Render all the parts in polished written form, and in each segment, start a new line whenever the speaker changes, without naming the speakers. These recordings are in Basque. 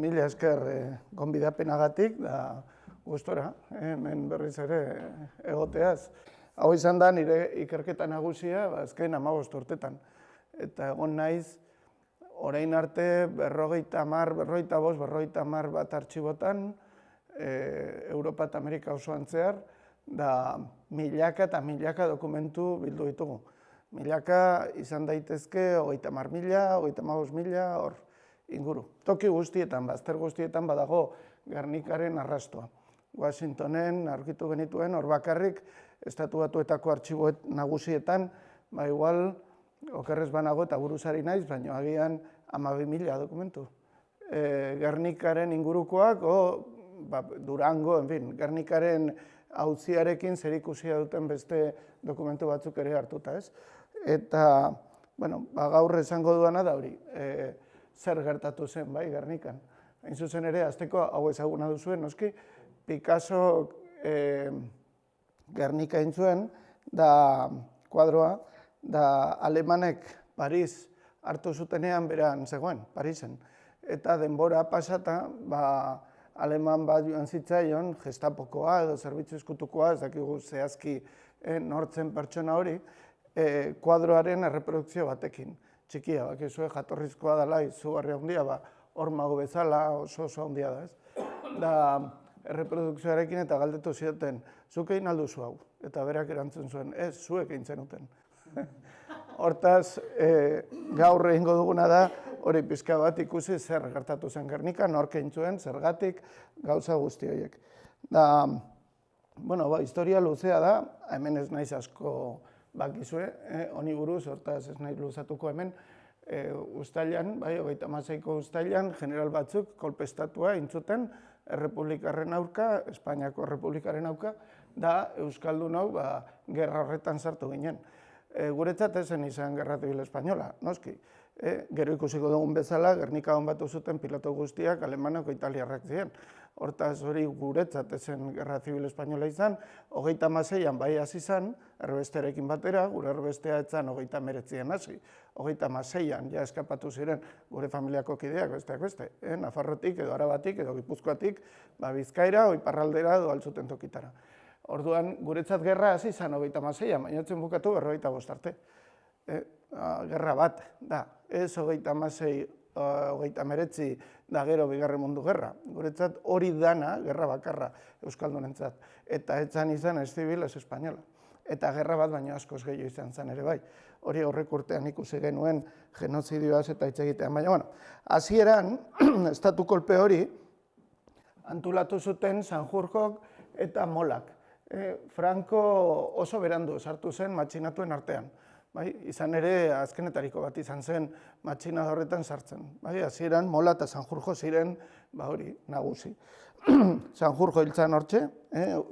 Mila esker gonbidapenagatik da gustora, hemen berriz ere egoteaz. Hau izan da nire ikerketa nagusia azken 15 urtetan. Eta egon naiz, orain arte 50 bat artxibotan, Europa eta Amerika osoan zehar, da milaka eta milaka dokumentu bildu ditugu. Milaka izan daitezke 30.000, 35.000, hor inguru. Toki guztietan, bazter guztietan badago Gernikaren arrastoa. Washingtonen aurkitu genituen, hor bakarrik, Estatu Batuetako artxibo nagusietan, igual, okerrez banago eta buruzari naiz, baina agian 12.000 dokumentu. Gernikaren ingurukoak, Durango, Gernikaren auziarekin zerikusia duten beste dokumentu batzuk ere hartuta, ez? Eta, gaur esango duana da hori, zer gertatu zen, bai, Gernikan. Hain zuzen ere, azteko hau ezaguna duzuen, noski, Picasso Gernika egin zuen, da kuadroa, da alemanek Paris hartu zutenean beran zegoen, Parisen. Eta denbora pasata, aleman bat joan zitzaion, gestapokoa edo zerbitzu ezkutukoa, ez dakigu zehazki nortzen pertsona hori, kuadroaren erreprodukzio batekin. Txikia, bakizue jatorrizkoa dela, izugarria handia, hormago bezala oso handia da, ez? Da, erreprodukzioarekin eta galdetu zioten, zuk egin alduzu hau? Eta berak erantzun zuen, ez, zuek egin zenuten. Hortaz, gaur egingo duguna da, hori pixka bat ikusi zer gertatu zen Gernika, nork egin zuen, zergatik, gauza guzti horiek. Da, historia luzea da, hemen ez naiz asko bakizue, honi buruz, hortaz ez naiz luzatuko hemen, Uztailan, 26ko Uztailan, general batzuk kolpestatua intzuten Errepublikaren aurka, Espainiako Errepublikaren aurka, da Euskaldun hau gerra horretan sartu ginen. Guretzat ezen izan Gerra Zibil Espainola, noski. Gero ikusiko dugun bezala, Gernika honbatu zuten piloto guztiak alemanako italiarrak ziren. Hortaz hori guretzat ezen Gerra Zibil Espainola izan, 36an bai hasi izan, erbestearekin batera, gure erbestea etzan 39an hasi. 36an ja eskapatu ziren gure familiako kideak, besteak beste. Nafarrotik edo Arabatik edo Gipuzkoatik, Bizkaira, iparraldera edo altzuten tokitara. Orduan, guretzat gerra hasi izan 36an, baina etzen bukatu 45 arte. Gerra bat, da, ez 36, 39 da gero Bigarren Mundu Gerra. Guretzat hori dana, gerra bakarra Euskaldunentzat. Eta etzan izan ez zibil ez espainola. Eta gerra bat baino askoz gehiago izan zen ere bai. Hori aurrek urtean ikusi genuen genozidioaz eta hitz egitean. Baina, hasieran, estatu kolpe hori, antolatu zuten Sanjurjok eta Molak. Franco oso berandu sartu zen matxinatuen artean. Izan ere, azkenetariko bat izan zen matxina horretan sartzen. Hasieran, Mola eta Sanjurjo ziren, nagusi. Sanjurjo hiltzan hortxe,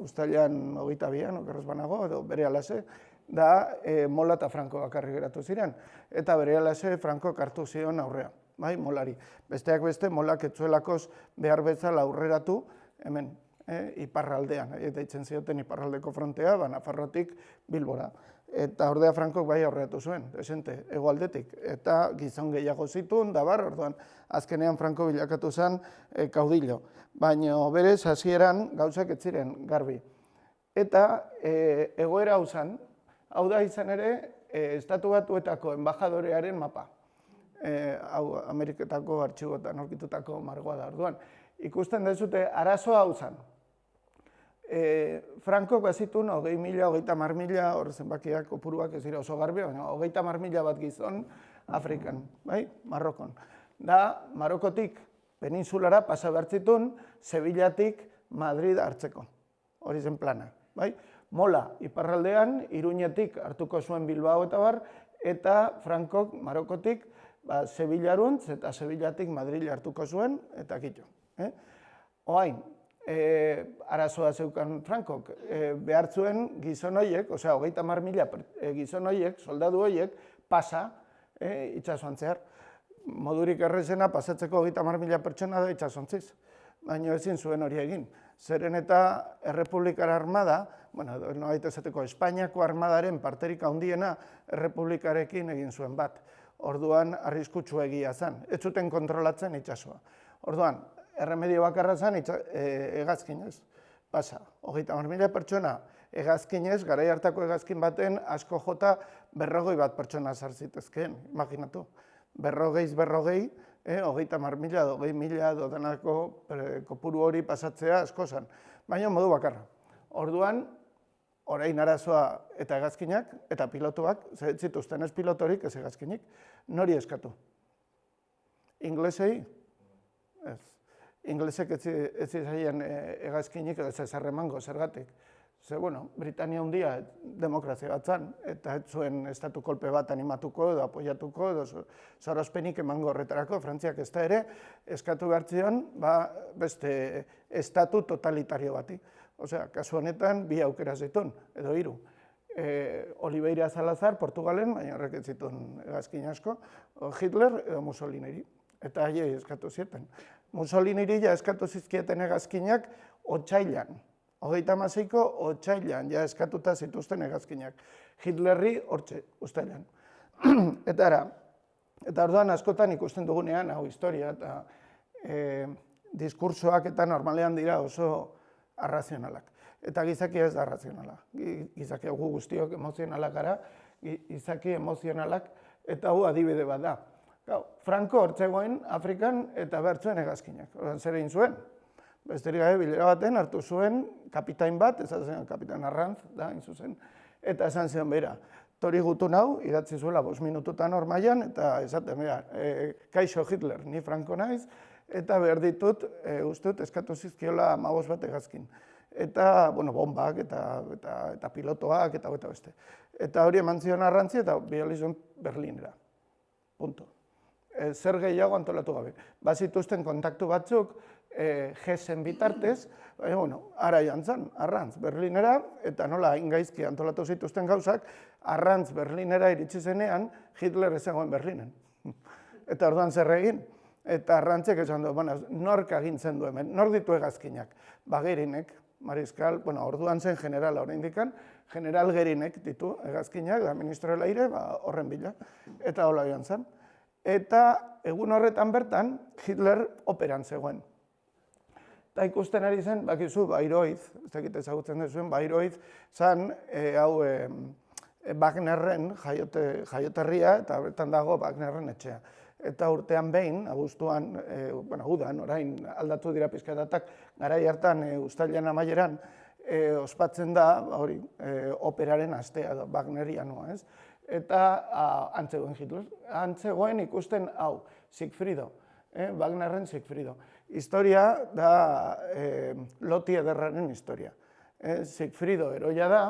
Uztailan 22an, okerrez banago, edo bere alase, da Mola eta Franco bakarrik geratu ziren. Eta bere alase Franco hartu zion aurrea, Molari. Besteak beste, Molak etzuelakoz behar bezala aurreratu, hemen, iparraldean, deitzen zioten iparraldeko frontea, Nafarrotik Bilbora. Eta ordea Frankok bai aurreatu zuen, desente, hegoaldetik. Eta gizon gehiago zituen, orduan, azkenean Franko bilakatu zen kaudillo. Baina berez, hasieran gauzak ez ziren garbi. Eta egoera hau zen, hau da izan ere, Estatu Batuetako enbajadorearen mapa. Hau, Ameriketako artxibotan aurkitutako margoa da, orduan. Ikusten dezute, arazoa hau zen. Frankok bazitun 20.000, 30.000, hor zenbakiak kopuruak ez dira oso garbi, baina 30.000 bat gizon Afrikan, Marrokon. Da, Marokotik peninsulara pasa behartzitun, Sevillatik Madrid hartzeko. Hori zen plana. Mola, iparraldean, Iruñetik hartuko zuen Bilbao eta bar, eta Frankok Marokotik Sevillaruntz eta Sevillatik Madrid hartuko zuen, eta kitxo. Oain, arazoa zeukan Frankok, behar zuen gizon horiek, 30.000 gizon horiek, soldadu horiek, pasa itxasuan zehar. Modurik errezena pasatzeko 30.000 pertsona da itxasuantziz, baina ezin zuen hori egin. Zeren eta Errepublikar Armada, Espainiako armadaren parterik handiena Errepublikarekin egin zuen bat. Orduan, arriskutsu egia zen. Ez zuten kontrolatzen itxasua. Orduan, erremedio bakarra zen hegazkinez. Pasa, 30.000 pertsona hegazkinez, garai hartako hegazkin baten asko jota 40 pertsona sartzitezkeen, imaginatu. 40, 30.000 edo 20.000 edo denako kopuru hori pasatzea asko zen, baina modu bakarra. Orduan, orain arazoa eta hegazkinak eta pilotuak, zituzten ez pilotorik, ez hegazkinik, nori eskatu? Inglesei? Ez. Inglesek ez zizaien hegazkinik edo ez emango zergatik. Ze, bueno, Britania hundia demokrazia bat zan, eta ez zuen estatu kolpe bat animatuko edo apoiatuko edo sorospenik emango horretarako, Frantziak ez da ere, eskatu behar zion, beste estatu totalitario bati. Osea, kasu honetan, bi aukera zituen, edo 3. Oliveira Salazar, Portugalen, baina horrek ez zituen hegazkin asko, Hitler edo Mussoliniri, eta haiei eskatu zieten. Mussoliniri ja eskatu zizkieten hegazkinak otsailean. 36ko otsailean ja eskatuta zituzten hegazkinak. Hitlerri hortxe, uztailean. Eta orduan askotan ikusten dugunean, hau historia, eta diskursoak eta normalean dira oso arrazionalak. Eta gizakia ez da arrazionala. Gizakia gu guztiok emozionalak gara, gizaki emozionalak, eta hu adibide bat da. Franco hortzegoen Afrikan eta bertzuen hegazkinak. Zer egin zuen? Besterik gabe bilera baten hartu zuen kapitain bat, esan zen kapitain Arranz, da, hain zuzen, eta esan zen bera. Tori gutun hau, idatzi zuela 5 minututan ormaian, eta esaten, bera, kaixo Hitler, ni Franco naiz, eta behar ditut, ustut, eskatu zizkiola 15 bat hegazkin. Eta, bueno, bombak, eta pilotoak, eta beste. Eta hori eman zion Arrantzi, eta bializun Berlinera. Punto. Zer gehiago antolatu gabe. Bazituzten kontaktu batzuk, Gesen bitartez, ara jantzan, Arrantz Berlinera, eta nola ingaizki antolatu zituzten gauzak, Arrantz Berlinera iritsi zenean, Hitler ez zegoen Berlinen. Eta orduan zer egin? Eta Arrantzek esan du, nork agintzen du hemen, nor ditu hegazkinak? Gerinek, Mariskal, orduan zen generala oraindikan, general Gerinek ditu hegazkinak, da ministro del aire, horren bila, eta hola joan zen. Eta egun horretan bertan, Hitler operan zegoen. Eta ikusten ari zen, bakizu, Bayreuth, ez dakit ezagutzen duzuen, Bayreuth zen, hau, Wagnerren jaioterria, eta bertan dago Wagnerren etxea. Eta urtean behin, abuztuan, udan, orain aldatu dira pizkadatak, garai hartan, uztailean amaieran, ospatzen da, hori, operaren astea, Wagnerianoa, ez? Eta antzegoen Hitler, antzegoen ikusten, hau, Siegfriedo, Wagnerren Siegfriedo. Historia da Loti ederraren historia. Siegfriedo heroia da,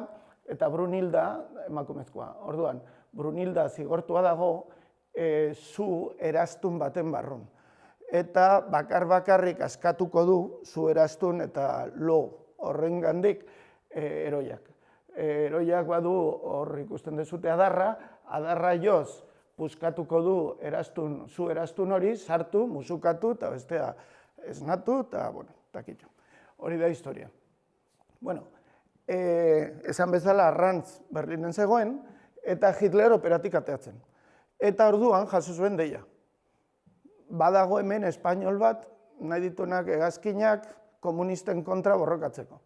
eta Brunilda emakumezkoa. Orduan, Brunilda zigortua dago zu eraztun baten barrun. Eta bakarrik askatuko du zu eraztun eta lo horrengandik heroiak. Heroiak badu hor ikusten dezute adarra joz puskatuko du zu eraztun hori, sartu, musukatu, eta bestea esnatu, eta, takitxo. Hori da historia. Esan bezala Arrantz Berlinen zegoen, eta Hitler operatik ateatzen. Eta orduan jaso zuen deia. Badago hemen espainol bat, nahi dituenak hegazkinak komunisten kontra borrokatzeko.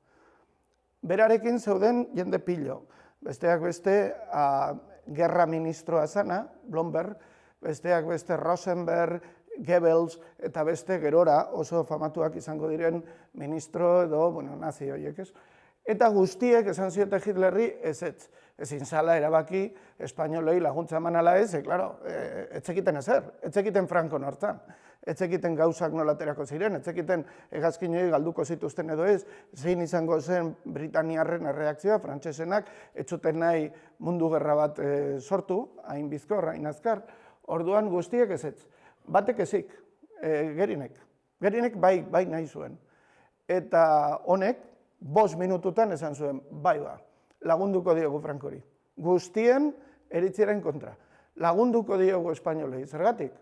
Berarekin zeuden jende pilo. Besteak beste, gerra ministroa zana, Blomberg, besteak beste Rosenberg, Goebbels, eta beste gerora oso famatuak izango diren ministro edo, nazi horiek ez. Eta guztiek esan ziote Hitlerri ezetz. Ezin zala erabaki espainolei laguntza eman ala ez, klaro, etzekiten ezer, etzekiten Franco nortzan, etzekiten gauzak nolaterako ziren, etzekiten hegazkinei galduko zituzten edo ez, zein izango zen Britaniarren erreakzioa, frantsesenak, etzuten nahi mundu gerra bat sortu, hain bizkor, hain azkar, orduan guztiek ezetz. Batek ezik, Gerinek bai nahi zuen. Eta honek, 5 minututan esan zuen, bai lagunduko diogu Frankori. Guztien eritziaren kontra. Lagunduko diogu espainolei. Zergatik?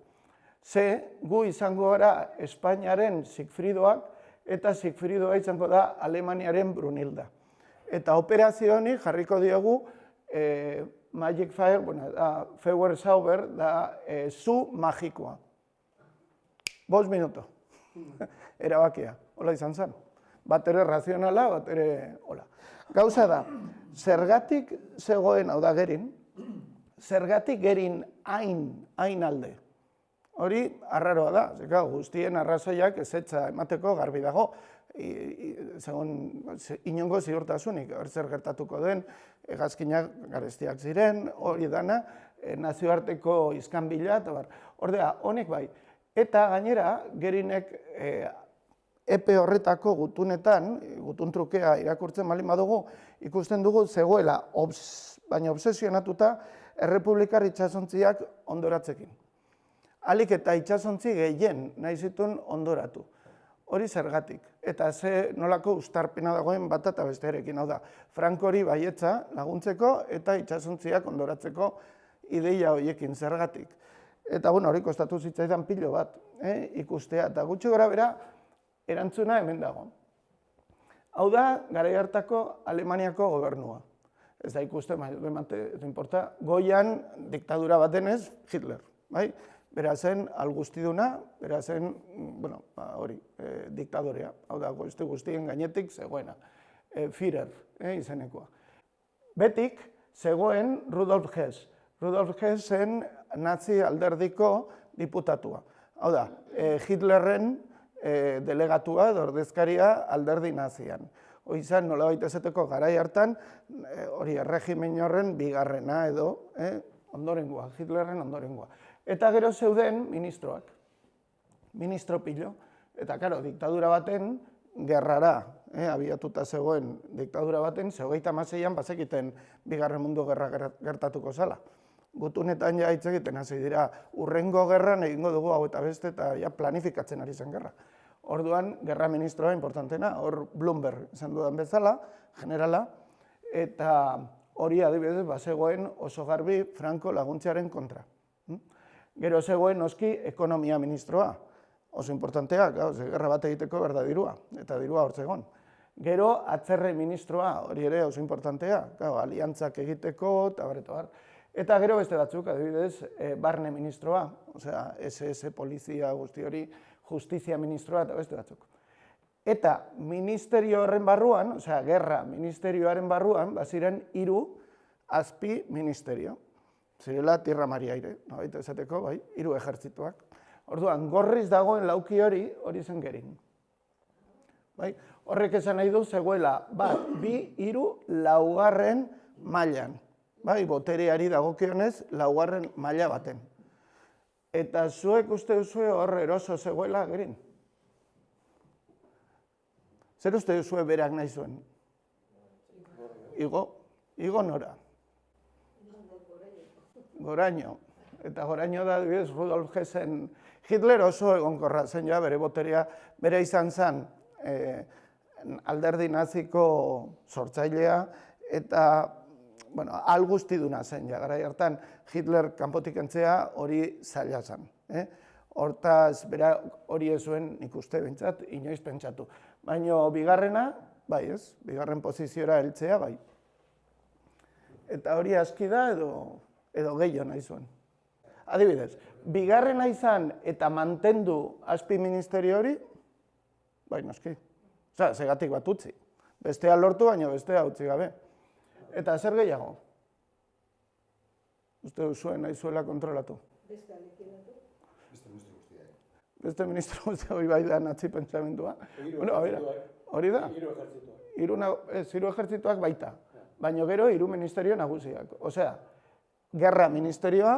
Ze gu izango gara Espainiaren Siegfriedoak eta Siegfriedoa izango da Alemaniaren Brunilda. Eta operazio honi jarriko diogu Magic Fire, Feuersauber da zu magikoa. 5 minuto. Erabakia, hola izan zen. Bat ere razionala, bat ere hola. Gauza da, zergatik zegoen, hau da gerin, zergatik gerin hain alde. Hori arraroa da, zeka guztien arrazoiak ezetza emateko garbi dago, inongo ziurtasunik, zer gertatuko den, hegazkinak garestiak ziren, hori dana, nazioarteko iskanbila, eta bar. Ordea, honek bai. Eta gainera, gerinek epe horretako gutunetan, gutun trukea irakurtzen baldin badugu, ikusten dugu zegoela, baina obsesionatuta, errepublikar itsasontziak ondoratzekin. Alik eta itsasontzi gehien nahi zituen ondoratu. Hori zergatik. Eta ze nolako ustarpena dagoen bat eta bestearekin. Hau da, Frankori baietza laguntzeko eta itsasontziak ondoratzeko ideia horiekin zergatik. Eta hori kostatu zitzaidan pilo bat ikustea. Eta gutxi gora bera, erantzuna hemen dago. Hau da, garai hartako Alemaniako gobernua. Ez da ikusten, ez importa, goian diktadura bat denez, Hitler. Bera zen algustiduna, bera zen, diktadorea. Hau da, guztien gainetik zegoena. Führer izenekoa. Betik, zegoen Rudolf Hess. Rudolf Hess zen nazi alderdiko diputatua. Hau da, Hitlerren delegatua, ordezkaria alderdi nazian. Hoi izan, nolabait esateko garai hartan, hori erregimen horren bigarrena edo, ondorengoa, Hitlerren ondorengoa. Eta gero zeuden ministroak, ministro pilo. Eta, karo, diktadura baten, gerrara, abiatuta zegoen diktadura baten, 36an bazekiten bigarren mundu gerra gertatuko zala. Gutunetan ja hitz egiten hasi dira, urrengo gerran egingo dugu hau eta beste, eta ja planifikatzen ari zen gerra. Orduan, gerra ministroa importantena, hor Bloomberg izan dudan bezala, generala, eta hori adibidez bazegoen oso garbi Franco laguntzearen kontra. Gero zegoen noski ekonomia ministroa, oso importantea, gerra bat egiteko behar da dirua, eta dirua hor zegoen. Gero atzerre ministroa, hori ere oso importantea, aliantzak egiteko, eta bar. Eta gero beste batzuk, adibidez, barne ministroa, osea, SS, polizia, guzti hori, justizia ministroa, eta beste batzuk. Eta ministerio horren barruan, osea, gerra ministerioaren barruan, baziren 3 azpi ministerio. Zirela tierra mariaire, baita esateko, 3 ejertzituak. Orduan, gorriz dagoen lauki hori zen gerin. Horrek esan nahi du zegoela, 1, 2, 3, 4. mailan. Botereari dagokionez, 4. maila baten. Eta zuek uste duzue hor eroso zegoela gerin? Zer uste duzue berak nahi zuen? Igo nora? Goraino. Eta goraino da, adibidez, Rudolf Hessen, Hitler oso egonkorra zen ja, bere boterea, bere izan zen alderdi naziko sortzailea, eta algustiduna zen, ja, garai hartan Hitler kanpotik entzea hori zaila zen. Hortaz, bera hori ez zuen nik uste bintzat, inoiz pentsatu. Baina bigarrena, bai ez, bigarren poziziora heltzea, bai. Eta hori aski da edo gehiago nahi zuen. Adibidez, bigarrena izan eta mantendu azpi ministerio hori, bai noski. Osea, segatik bat utzi. Bestea lortu, baina bestea utzi gabe. Eta zer gehiago? Uste duzuen nahi zuela kontrolatu.
Beste alekinatu? Beste ministro guztia.
Beste ministro guztia hori bai da nazi pentsamendua. Hori da?
3 ejertzituak.
3 ejertzituak baita. Baina gero 3 ministerio nagusiak. Osea, gerra ministerioa,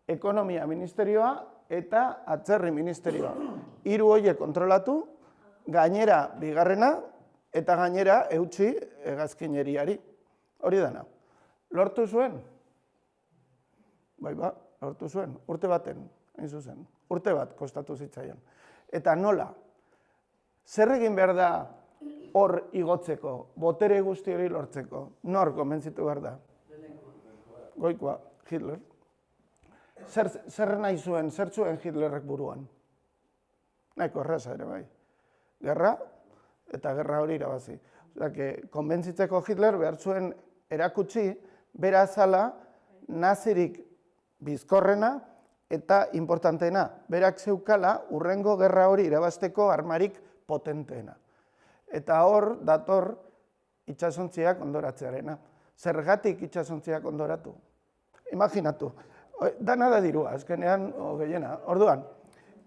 ekonomia ministerioa eta atzerri ministerioa. 3 horiek kontrolatu, gainera bigarrena eta gainera eutsi hegazkineriari. Hori dana. Lortu zuen? Bai, lortu zuen. Urte baten, hain zuzen. Urte bat kostatu zitzaion. Eta nola? Zer egin behar da hor igotzeko, botere guzti hori lortzeko? Nor konbentzitu behar da? Goikoa, Hitler. Zer nahi zuen, zer zuen Hitlerrek buruan? Nahiko erraza ere bai. Gerra, eta gerra hori irabazi. Konbentzitzeko Hitler behar zuen erakutsi, bera azala nazirik bizkorrena eta importanteena, berak zeukala urrengo gerra hori irabazteko armarik potenteena. Eta hor dator itsasontziak ondoratzearena. Zergatik itsasontziak ondoratu? Imaginatu, dana da dirua, azkenean gehiena. Orduan,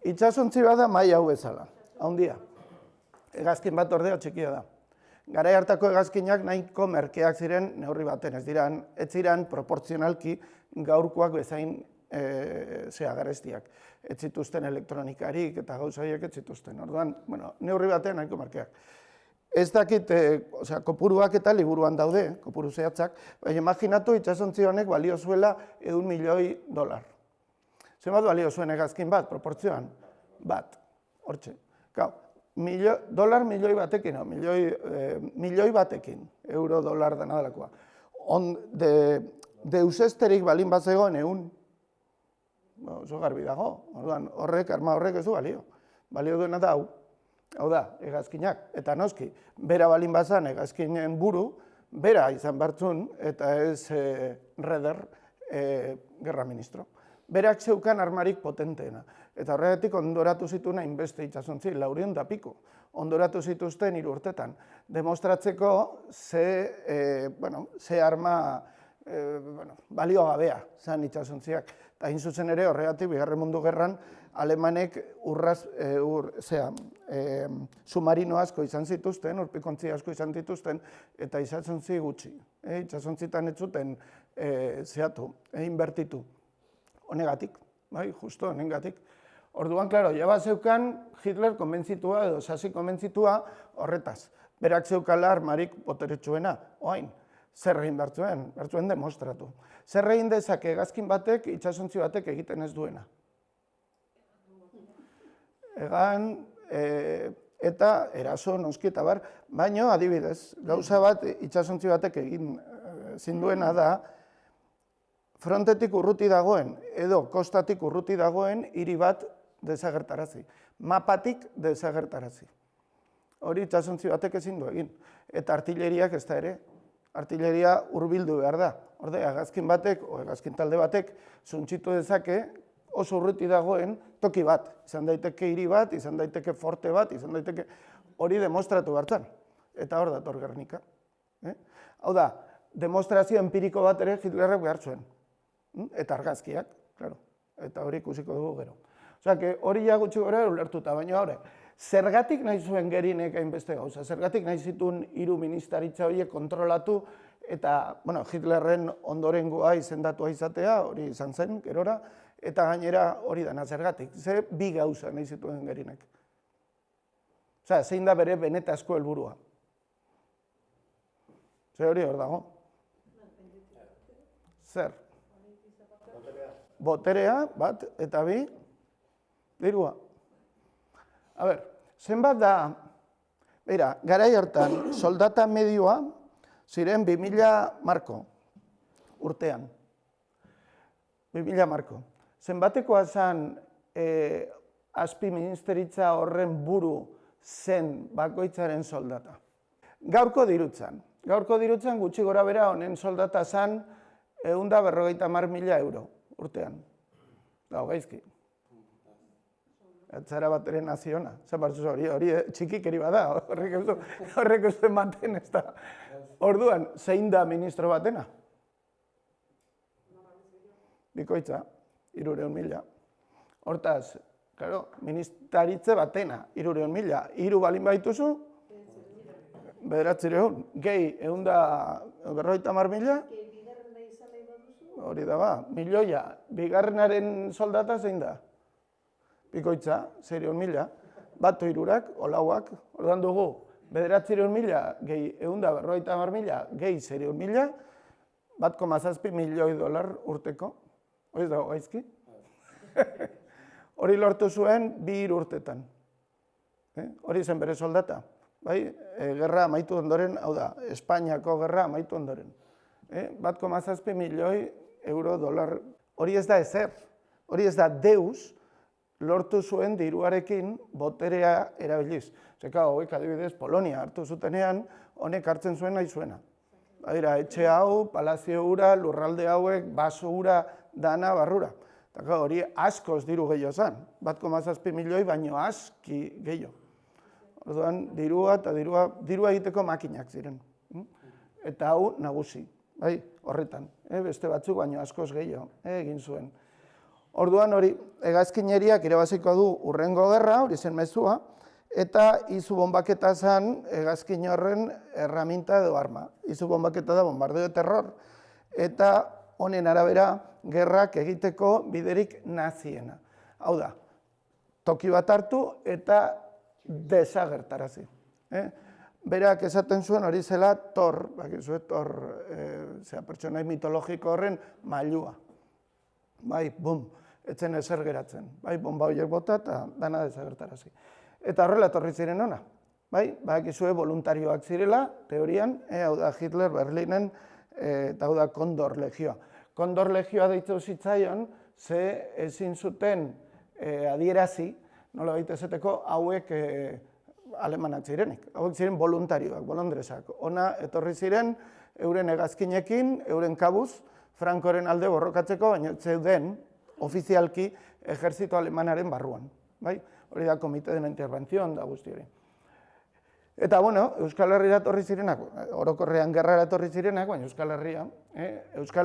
itsasontzi bada mai hau bezala, handia. Hegazkin bat ordea txikia da. Garai hartako hegazkinak nahiko merkeak ziren neurri baten, ez ziren proportzionalki gaurkoak bezain garestiak. Ez zituzten elektronikarik eta gauza horiek ez zituzten. Orduan, neurri baten nahiko merkeak. Ez dakit, kopuruak eta liburuan daude, kopuru zehatzak, baina imaginatu itsasontzi honek balio zuela $1 milioi. Zenbat balio zuen hegazkin bat, proportzioan? Bat, hortxe. Dolar milioi batekin, milioi batekin, euro, dolar, dena delakoa. Deusesterik balin bat zegoen 100. Oso garbi dago, arma horrek ez du balio. Balio duena da hau. Hau da, hegazkinak, eta noski, bera balin bazan hegazkinen buru, bera izan bartzun, eta ez Reder gerra ministro. Berak zeukan armarik potenteena. Eta horregatik ondoratu zituen hainbeste itsasontzi, 400 eta piko. Ondoratu zituzten 3 urtetan. Demostratzeko ze arma balio gabea zan itsasontziak. Eta hain zuzen ere horregatik Bigarren Mundu Gerran alemanek submarino asko izan zituzten, urpikontzi asko izan zituzten, eta itsasontzi gutxi. Itsasontzitan ez zuten inbertitu. Honegatik, justo honengatik. Orduan, klaro, jaba zeukan Hitler konbentzitua edo Sasi konbentzitua horretaz. Berak zeukala armarik boteretsuena, oain. Zer egin bertzuen demostratu. Zer egin dezake hegazkin batek, itsasontzi batek egiten ez duena. Egan, eta eraso, noski eta bar, baino adibidez, gauza bat itsasontzi batek egin zinduena da, frontetik urruti dagoen, edo kostatik urruti dagoen, hiri bat desagertarazi. Mapatik desagertarazi. Hori itsasontzi batek ezin du egin. Eta artilleriak ez da ere. Artilleria hurbildu behar da. Horde, hegazkin batek, o hegazkin talde batek, suntsitu dezake, oso urruti dagoen toki bat. Izan daiteke hiri bat, izan daiteke forte bat, izan daiteke hori demostratu hartzan. Eta hor dator Gernika. Hau da, demostrazio empiriko bat ere Hitlerrek behar zuen. Eta argazkiak, claro. Eta hori ikusiko dugu gero. Osea, hori ja gutxi gora ulertuta, baina haure, zergatik nahi zuen Gerinek hainbeste gauza, zergatik nahi zituen 3 ministeritza horiek kontrolatu, eta, Hitlerren ondorengoa izendatua izatea, hori izan zen, gerora, eta gainera hori dana zergatik. Ze 2 gauza nahi zituen Gerinek. Osea, zein da bere benetazko helburua. Ze hori hor dago. Zer? Boterea, bat, eta 2, dirua. A ber, zenbat da, beira, garai hartan, soldata medioa ziren 2000 marko urtean. 2000 marko. Zenbatekoa zen azpi ministeritza horren buru zen bakoitzaren soldata. Gaurko dirutzen gutxi gora bera honen soldata zen 150.000 euro urtean. Da, gaizki. Etzara bat ere naziona. Hori txikikeri bada, horrek ez den baten ez da. Orduan, zein da ministro batena? Bikoitza, 300.000. Hortaz, ministeritze batena, 300.000. 3 balin baituzu, 900. Gehi, 150.000. Hori da ba, milioia. Bigarrenaren soldata zein da? Bikoitza, 600.000. Bat 3, olauak, ordan dugu, 900.000 gehi 150.000 gehi 600.000, $1,7 milioi urteko. Hori dago gaizki? Hori lortu zuen 2 urtetan. Hori zen bere soldata. Gerra amaitu ondoren, hau da, Espainiako gerra amaitu ondoren. $1,7 milioi dolar. Hori ez da ezer. Hori ez da deus lortu zuen diruarekin boterea erabiliz. Zeka, hauek adibidez, Polonia hartu zutenean, honek hartzen zuen nahi zuena. Etxe hau, palazio hura, lurralde hauek, baso hura, dana, barrura. Eta hori askoz diru gehiago zen, 1,7 milioi baino aski gehiago. Orduan, dirua egiteko makinak ziren. Eta hau nagusi, bai, horretan, beste batzuk baino askoz gehiago egin zuen. Orduan hori, hegazkineriak irabaziko du hurrengo gerra, hori zen mezua, eta izu bombaketa zen hegazkin horren erraminta edo arma. Izu bombaketa da bombardeo de terror, eta honen arabera gerrak egiteko biderik naziena. Hau da, toki bat hartu eta desagertarazi. Berak esaten zuen hori zela Thor, pertsonai mitologiko horren mailua. Bai, bum, etzen ezer geratzen. Bai, bomba horiek bota eta dana desagertarazi. Eta horrela etorri ziren ona. Bai, badakizue voluntarioak zirela, teorian, hau da Hitler Berlinen, eta hau da Kondor Legioa. Kondor Legioa deitu zitzaion, ze ezin zuten adierazi, nola baita esateko, hauek alemanak zirenik. Hauek ziren voluntarioak, bolondresak. Ona etorri ziren, euren hegazkinekin, euren kabuz, Frankoren alde borrokatzeko, baina zeuden ofizialki ejerzito alemanaren barruan. Hori da Komite de la Intervención da guzti hori. Eta, bueno, Euskal Herriera etorri zirenak, orokorrean gerrara etorri zirenak, baina Euskal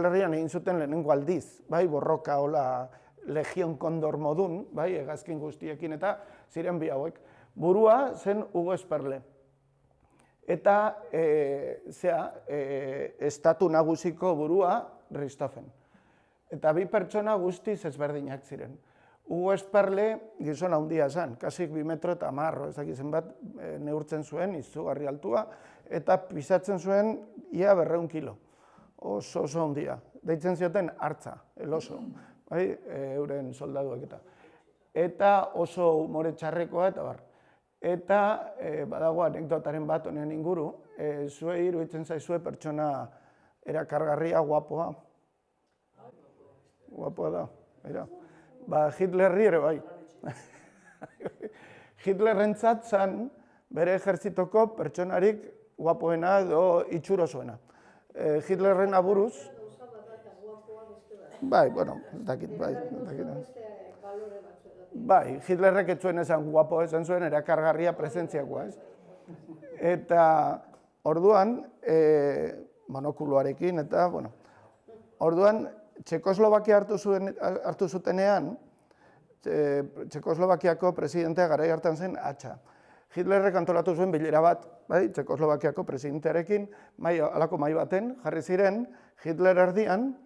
Herrian egin zuten lehenengo aldiz, borroka hola Legion Kondor modun, hegazkin guztiekin eta ziren bi hauek. Burua zen Hugo Esperle. Eta estatu nagusiko burua Richthofen. Eta bi pertsona guztiz ezberdinak ziren. Hugo Esperle gizon handia zen, kasik 2,10 metro, ez dakit zenbat neurtzen zuen, izugarri altua, eta pisatzen zuen ia 200 kilo. Oso handia. Deitzen zioten hartza, el oso, euren soldaduak eta. Eta oso humore txarrekoa eta bar. Eta badago anekdotaren bat honen inguru, zuei iruditzen zaizue pertsona erakargarria, guapoa. Guapoa da, era. Hitlerri ere bai. Hitlerrentzat zan bere ejerzitoko pertsonarik guapoena edo itxurosoena. Hitlerren aburuz... Bai, bueno, ez dakit. Bai, Hitlerrek ez zuen esan guapo, esan zuen erakargarria presentziakoa, ez? Eta orduan, monokuluarekin, eta, bueno, orduan, Txekoslovakia hartu zutenean, Txekoslovakiako presidentea garai hartan zen atxa. Hitlerrek antolatu zuen bilera bat, Txekoslovakiako presidentearekin, halako mahai baten, jarri ziren, Hitler erdian,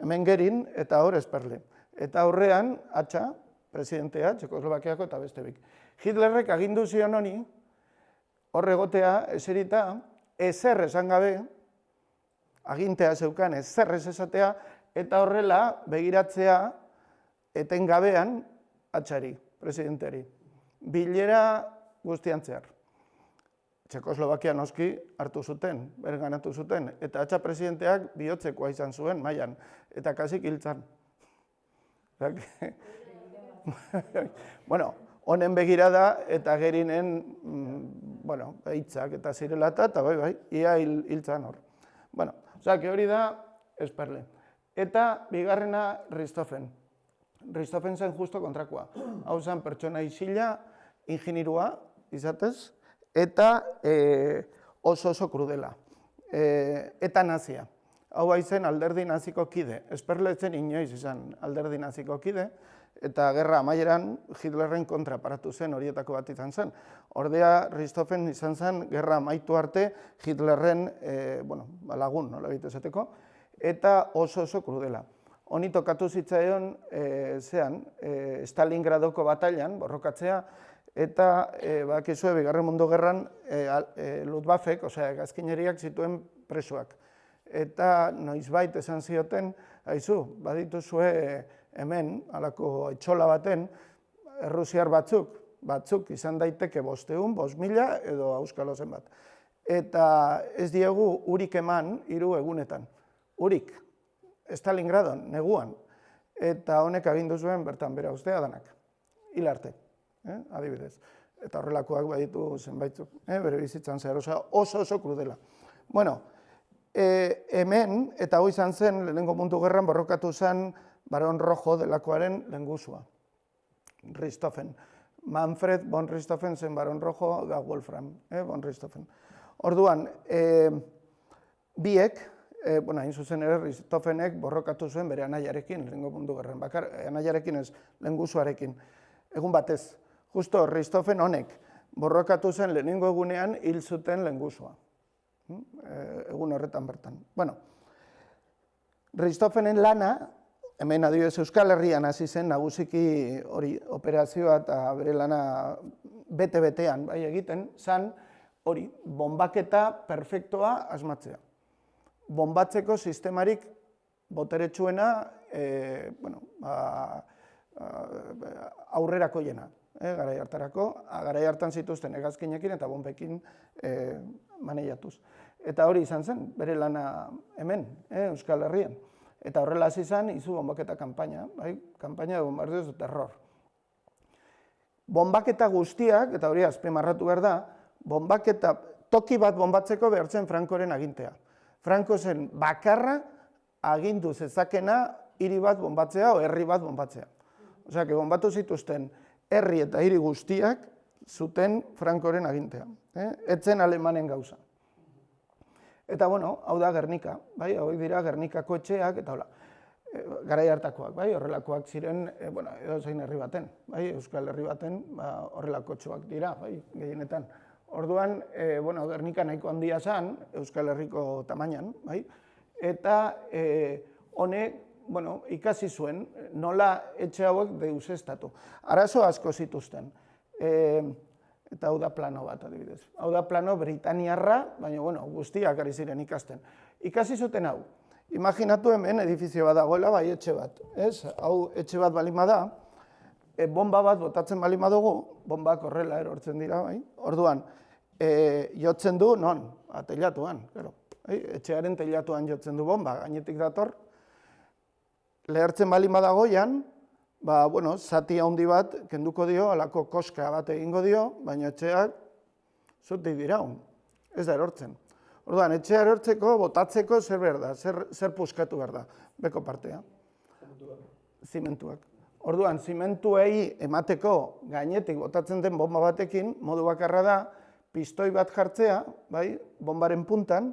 hemen gerin, eta hor Esperle. Eta aurrean, atxa, presidentea, Txekoslovakiako eta beste bik. Hitlerrek agindu zion honi, hor egotea, eserita, ezer esan gabe, agintea zeukan, ezer ez esatea, eta horrela begiratzea etengabean atxari, presidenteari. Bilera guztian zehar. Txekoslovakia noski hartu zuten, berganatu zuten, eta atxa presidenteak bihotzekoa izan zuen, mailan, eta kasik hiltzan. Bueno, honen begirada eta gerinen, bueno, hitzak eta zirelata, eta bai, ia hiltzan hor. Bueno, hori da Esperle. Eta bigarrena Richthofen. Richthofen zen justo kontrakoa. Hau zen pertsona isila, ingenirua izatez, eta oso krudela. Eta nazia. Hau zen alderdi naziko kide. Esperle zen inoiz izan alderdi naziko kide, eta gerra amaieran Hitlerren kontra paratu zen horietako bat izan zen. Ordea Richthofen izan zen gerra amaitu arte Hitlerren lagun, nola bite esateko, eta oso krudela. Honi tokatu zitzaion Stalingradoko batailan, borrokatzea, eta bakizue Bigarren Mundu Gerran Luftwaffek, hegazkineriak zituen presoak. Eta noizbait esan zioten, haizu, badituzue hemen, halako etxola baten, errusiar batzuk izan daiteke 500, 5.000 edo auskalo zenbat. Eta ez diegu urik eman 3 egunetan. Urik, Stalingradon, neguan. Eta honek agindu zuen bertan bera ustea danak. Hil arte, adibidez. Eta horrelakoak baditu zenbaitzuk, bere bizitzan zehar, oso krudela. Bueno, hemen, eta hoi izan zen, lehenengo mundu gerran borrokatu zen Baron Rojo delakoaren lehengusua. Richthofen. Manfred von Richthofen zen Baron Rojo da Wolfram, von Richthofen. Orduan, biek, hain zuzen ere, Richthofenek borrokatu zuen bere anaiarekin, lehenengo mundu gerran, anaiarekin ez, lehengusuarekin. Egun batez, justo Richthofen honek borrokatu zen lehenengo egunean hil zuten lehengusua. Egun horretan bertan. Bueno, Richthofenen lana, hemen adibidez Euskal Herrian hasi zen nagusiki hori operazioa eta bere lana bete-betean egiten, zan hori bombaketa perfektoa asmatzea. Bombatzeko sistemarik boteretsuena aurrerakoiena, garai hartarako, garai hartan zituzten hegazkinekin eta bombekin maneiatuz. Eta hori izan zen, bere lana hemen, Euskal Herrian. Eta horrela hasi zen, izu bombaketa kanpaina, kanpaina de bombardeos de terror. Bombaketa guztiak, eta hori azpimarratu behar da, bombaketa toki bat bombatzeko behartzen Francoren agintea. Franco zen bakarra agindu zezakena hiri bat bombatzea o herri bat bombatzea. Osea, bombatu zituzten herri eta hiri guztiak zuten Francoren agintea. Etzen alemanen gauza. Eta, hau da Gernika, hauek dira Gernikako etxeak, eta hola, garai hartakoak, horrelakoak ziren, edo zein herri baten, Euskal Herri baten horrelako txoak dira, gehienetan. Orduan, Gernika nahiko handia zen, Euskal Herriko tamainan, eta honek, ikasi zuen, nola etxe hauek deusestatu. Arazo asko zituzten. Eta hau da plano bat, adibidez. Hau da plano britaniarra, baina, guztiak ari ziren ikasten. Ikasi zuten hau. Imaginatu hemen edifizio bat dagoela, bai etxe bat. Hau etxe bat balin bada, bomba bat botatzen balin badugu, bombak horrela erortzen dira, bai. Orduan, jotzen du, non? Teilatuan, etxearen teilatuan jotzen du bomba, gainetik dator. Lehertzen balin badagoian, zati handi bat kenduko dio, alako koska bat egingo dio, baina etxeak zutik dira, ez da erortzen. Orduan, etxea erortzeko, botatzeko zer behar da, zer puskatu behar da, beko partea. Zimentuak. Orduan, zimentuei emateko gainetik botatzen den bomba batekin, modu bakarra da, pistoi bat jartzea, bombaren puntan,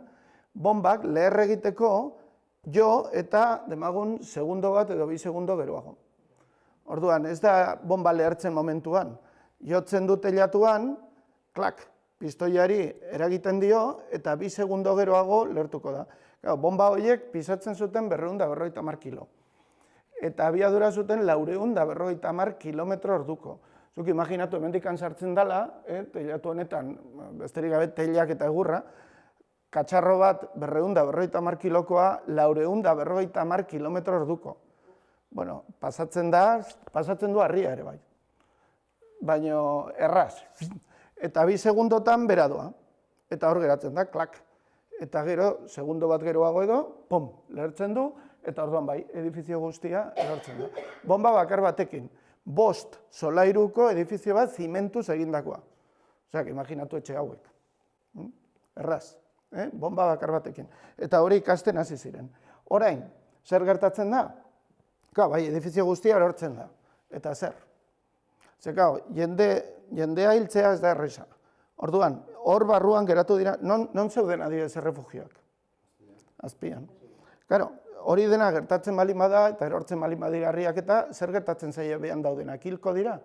bombak leher egiteko jo eta demagun segundo bat edo 2 segundo geroago. Orduan, ez da bomba lehertzen momentuan. Jotzen du teilatuan, klak, pistoiari eragiten dio, eta 2 segundo geroago lehertuko da. Bomba horiek pisatzen zuten 250 kilo. Eta abiadura zuten 450 kilometro orduko. Zuk imaginatu, hemendik sartzen dela, teilatu honetan, besterik gabe teilak eta egurra, katxarro bat 250 kilokoa, 450 kilometro orduko. Bueno, pasatzen du harria ere bai. Baina erraz. Eta 2 segundotan bera doa. Eta hor geratzen da, klak. Eta gero, segundo bat geroago edo, pum, lehertzen du, eta orduan bai, edifizio guztia erortzen da. Bomba bakar batekin, 5 solairuko edifizio bat zimentuz egindakoa. Osea, imaginatu etxe hauek. Erraz, bomba bakar batekin. Eta hori ikasten hasi ziren. Orain, zer gertatzen da? Bai, edifizio guztia erortzen da. Eta zer? Jendea hiltzea ez da erresa. Orduan, hor barruan geratu dira, non zeuden adibidez errefugioak? Azpian. Hori dena gertatzen balin bada eta erortzen balin badira harriak eta zer gertatzen zaila behan daudenak? Hilko dira?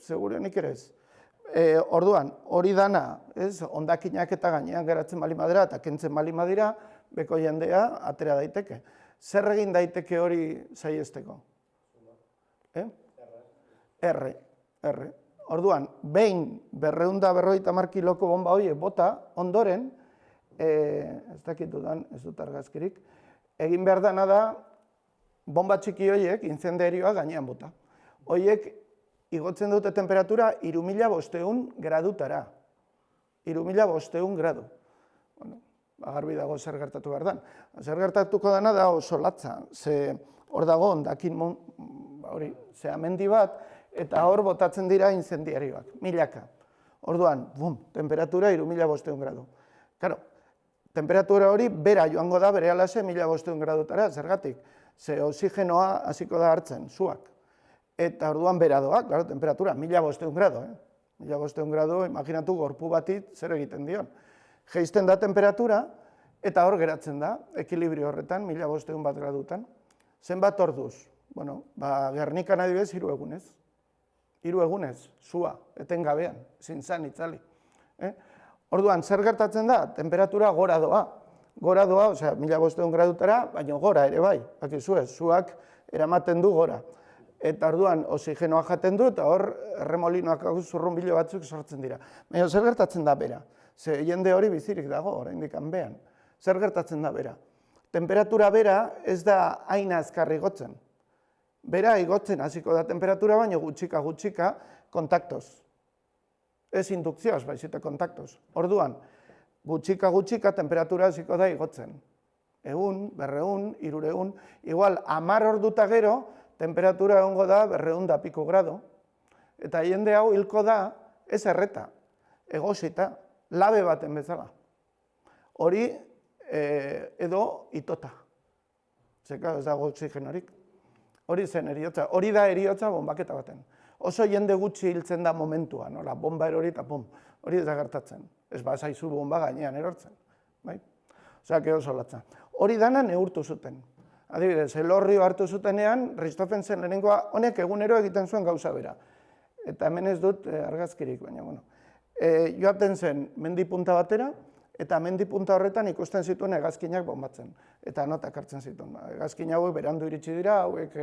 Segurenik ere ez. Orduan, hori dana, hondakinak eta gainean geratzen balin badira eta kentzen balin badira, beko jendea atera daiteke. Zer egin daiteke hori saiesteko? Erre. Orduan, behin 250 kiloko bomba horiek bota, ondoren, ez dakit dudan, ez dut argazkirik, egin behar dana da, bomba txiki horiek, incenderioa gainean bota. Horiek igotzen dute temperatura 3500 gradutara. 3500 gradu. Garbi dago zer gertatu behar dan. Zer gertatuko dana da oso latza. Hor dago ondakin amendi bat, eta hor botatzen dira incendiarioak, milaka. Orduan, temperatura 3500 gradu. Temperatura hori bera joango da bere alase 1500 gradutara, zergatik. ze oxigenoa hasiko da hartzen, suak. Eta orduan bera doa, claro, temperatura, 1500 grado, 1500 grado, imaginatu gorpu bati zer egiten dion. Jeisten da temperatura, eta hor geratzen da, ekilibrio horretan, 1500 bat gradutan. Zenbat orduz? Bueno, Gernikan adibidez 3 egunez. 3 egunez, sua, etengabean, ezin zan itzali. Orduan, zer gertatzen da? Temperatura gora doa. Gora doa, osea, 1500 gradutara, baina gora ere bai. Bakizu ez, suak eramaten du gora. Eta orduan, oxigenoa jaten du, eta hor, erremolinoak zurrunbilo batzuk sortzen dira. Baina, zer gertatzen da bera? Ze jende hori bizirik dago, oraindik hanbean. Zer gertatzen da bera? Temperatura bera ez da hain azkar igotzen. Bera igotzen hasiko da temperatura, baina gutxika kontaktoz. Ez indukzioz, baizite kontaktoz. Orduan, gutxika temperatura hasiko da igotzen. 100, 200, 300, igual 10 orduta gero, temperatura egongo da 200 piku grado. Eta jende hau hilko da, ez erreta, egosita, labe baten bezala. Hori edo itota. Zeka, ez dago oxigenorik. Hori zen eriotza. Hori da eriotza bombaketa baten. Oso jende gutxi hiltzen da momentua, nola, bomba erori eta pum. Hori ez da gertatzen. Ez bazaizu bomba gainean erortzen. Bai? Osea, oso latza. Hori dana neurtu zuten. Adibidez, elorrio hartu zutenean, Ristofensen lehenengoa honek egunero egiten zuen gauza bera. Eta hemen ez dut argazkirik, baina, bueno. Joaten zen mendipunta batera, eta mendipunta horretan ikusten zituen hegazkinak bombatzen. Eta notak hartzen zituen. Hegazkin hauek berandu iritsi dira, hauek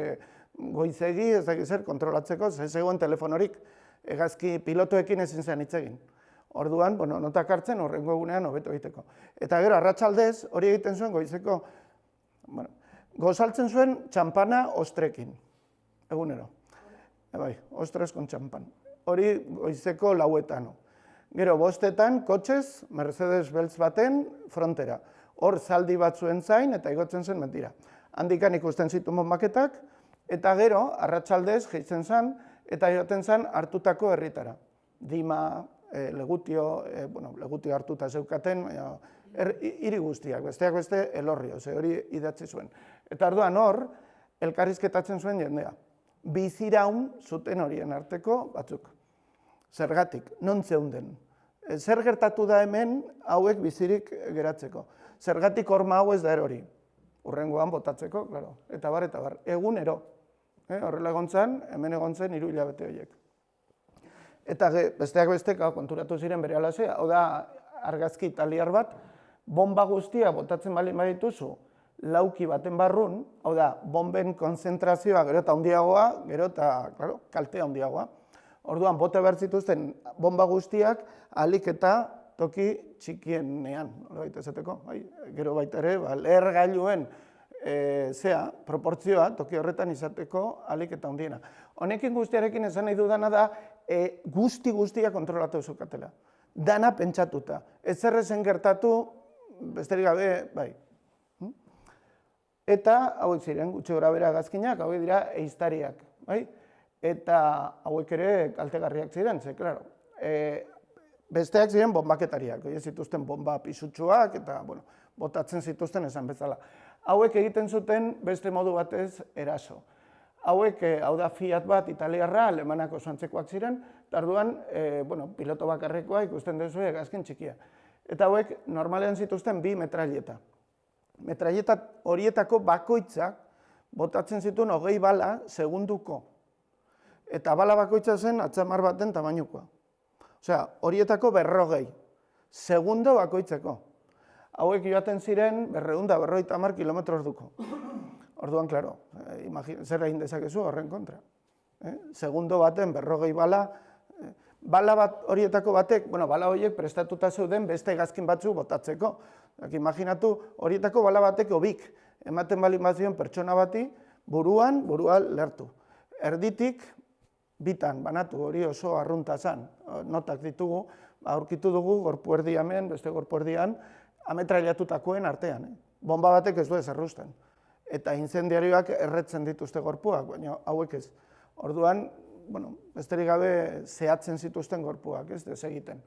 goizegi, ez dakiz zer, kontrolatzeko, ez zegoen telefonorik, hegazki pilotoekin ezin zen hitz egin. Orduan, bueno, notak hartzen horrengo egunean hobeto egiteko. Eta gero, arratsaldez, hori egiten zuen goizeko, bueno, gozaltzen zuen txampana ostrekin, egunero. Bai, ostres con txampan. Hori goizeko 4:00. Gero, 5:00 kotxez, Mercedes-Benz baten frontera. Hor zaldi batzuen zain eta igotzen zen mentira. Handikan ikusten zituen bombaketak, eta gero, arratsaldez jeitzen zen, eta joaten zen hartutako herritara. Dima, Legutio, bueno, Legutio hartuta zeukaten, hiri guztiak, besteak beste Elorrio, ze hori idatzi zuen. Eta orduan hor, elkarrizketatzen zuen jendea. Biziraun zuten horien arteko batzuk. Zergatik, non zeunden. Zer gertatu da hemen hauek bizirik geratzeko. Zergatik horma hau ez da erori. Hurrengoan botatzeko, claro. Eta bar. Egunero. Horrela egontzan, hemen egontzen 3 hilabete horiek. Eta besteak beste, konturatu ziren bere alazea, hau da argazki italiar bat, bomba guztia botatzen baldin badituzu, lauki baten barrun, hau da, bomben konzentrazioa gero eta handiagoa, gero eta, claro, kaltea handiagoa. Orduan, bote behar zituzten bomba guztiak, ahalik eta toki txikienean, baita esateko, gero baita ere, lehergailuen proportzioa, toki horretan izateko ahalik eta handiena. Honekin guztiarekin esan nahi dudana da, guztia kontrolatu zukatela. Dana pentsatuta. Ez zerrezen gertatu, besterik gabe, bai. Eta hauek ziren, gutxi gora bera hegazkinak, hauek dira ehiztariak, bai? Eta hauek ere kaltegarriak ziren, ze, klaro. Besteak ziren bombaketariak, zituzten bomba pisutsuak, eta, bueno, botatzen zituzten esan bezala. Hauek egiten zuten beste modu batez eraso. Hauek, hau da Fiat bat italiarra, alemanako zuantzekoak ziren, eta orduan, piloto bakarrekoa ikusten duzu hegazkin txikia. Eta hauek normalean zituzten 2 metraileta. Metraileta horietako bakoitzak botatzen zituen 20 bala segunduko. Eta bala bakoitza zen atzamar baten tamainukoa. Osea, horietako 40, segundo bakoitzeko. Hauek joaten ziren 250 kilometros duko. Orduan, klaro, zer egin dezakezu horren kontra. Segundo baten 40 bala, bala bat horietako batek, bala horiek prestatuta zeuden beste hegazkin batzu botatzeko. Imaginatu, horietako bala batek obik, ematen balin bat zion pertsona bati, burua lertu. Erditik, bitan, banatu, hori oso arrunta zan. Notak ditugu, aurkitu dugu, gorpu erdi hemen, beste gorpu erdian, ametrailatutakoen artean. Bomba batek ez du ez errusten. Eta incendiarioak erretzen dituzte gorpuak, baina hauek ez. Orduan, besterik gabe zehatzen zituzten gorpuak, ez egiten.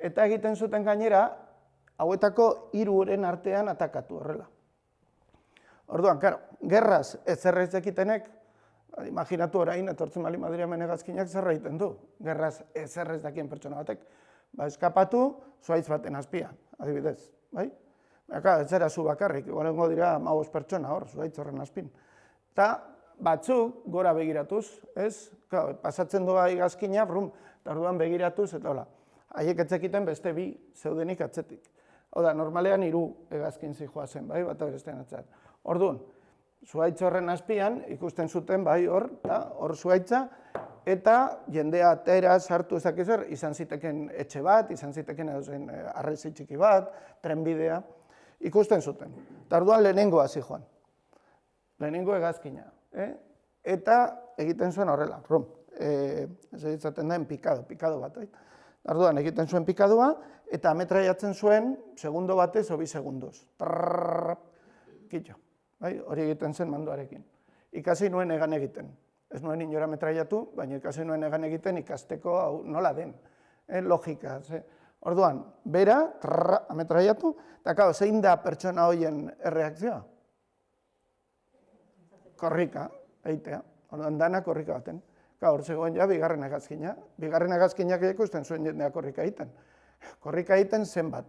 Eta egiten zuten gainera, hauetako 3 artean atakatu horrela. Orduan, karo, gerraz ezer ez dakitenek, imaginatu orain, etortzen bali Madria hemen hegazkinak zer egiten du. Gerraz ezer ez dakien pertsona batek. Eskapatu, zuhaitz baten azpian, adibidez, bai? Ez zera zu bakarrik, igualengo dira 15 pertsona hor, zuhaitz horren azpin. Eta batzuk gora begiratuz, ez? Pasatzen doa hegazkina, eta orduan begiratuz, eta hola. Haiek etzekiten beste bi zeudenik atzetik. Hau da, normalean 3 hegazkin zijoazen, bai? Bata berestean atzat. Orduan, zuhaitz horren azpian, ikusten zuten, bai, hor zuhaitza, eta jendea atera sartu ezak ezer, izan ziteken etxe bat, izan ziteken edozein arrezi txiki bat, trenbidea, ikusten zuten. Eta orduan lehenengoa zijoan. Lehenengo hegazkina. Eta egiten zuen horrela, ez egiten da pikado bat. Orduan egiten zuen pikadua, eta ametraiatzen zuen, segundo batez, o 2 segundos. Kitxo. Hori egiten zen mandoarekin. Ikasi nuen egan egiten. Ez nuen inora ametraiatu, baina ikasi nuen egan egiten ikasteko nola den. Logika. Orduan, bera, ametraiatu, eta zein da pertsona horien erreakzioa? Korrika, eitea. Orduan, dana korrika baten. Hor zegoen ja, bigarren hegazkina. Bigarren hegazkinak ikusten zuen jendea korrika egiten. Korrika egiten zenbat.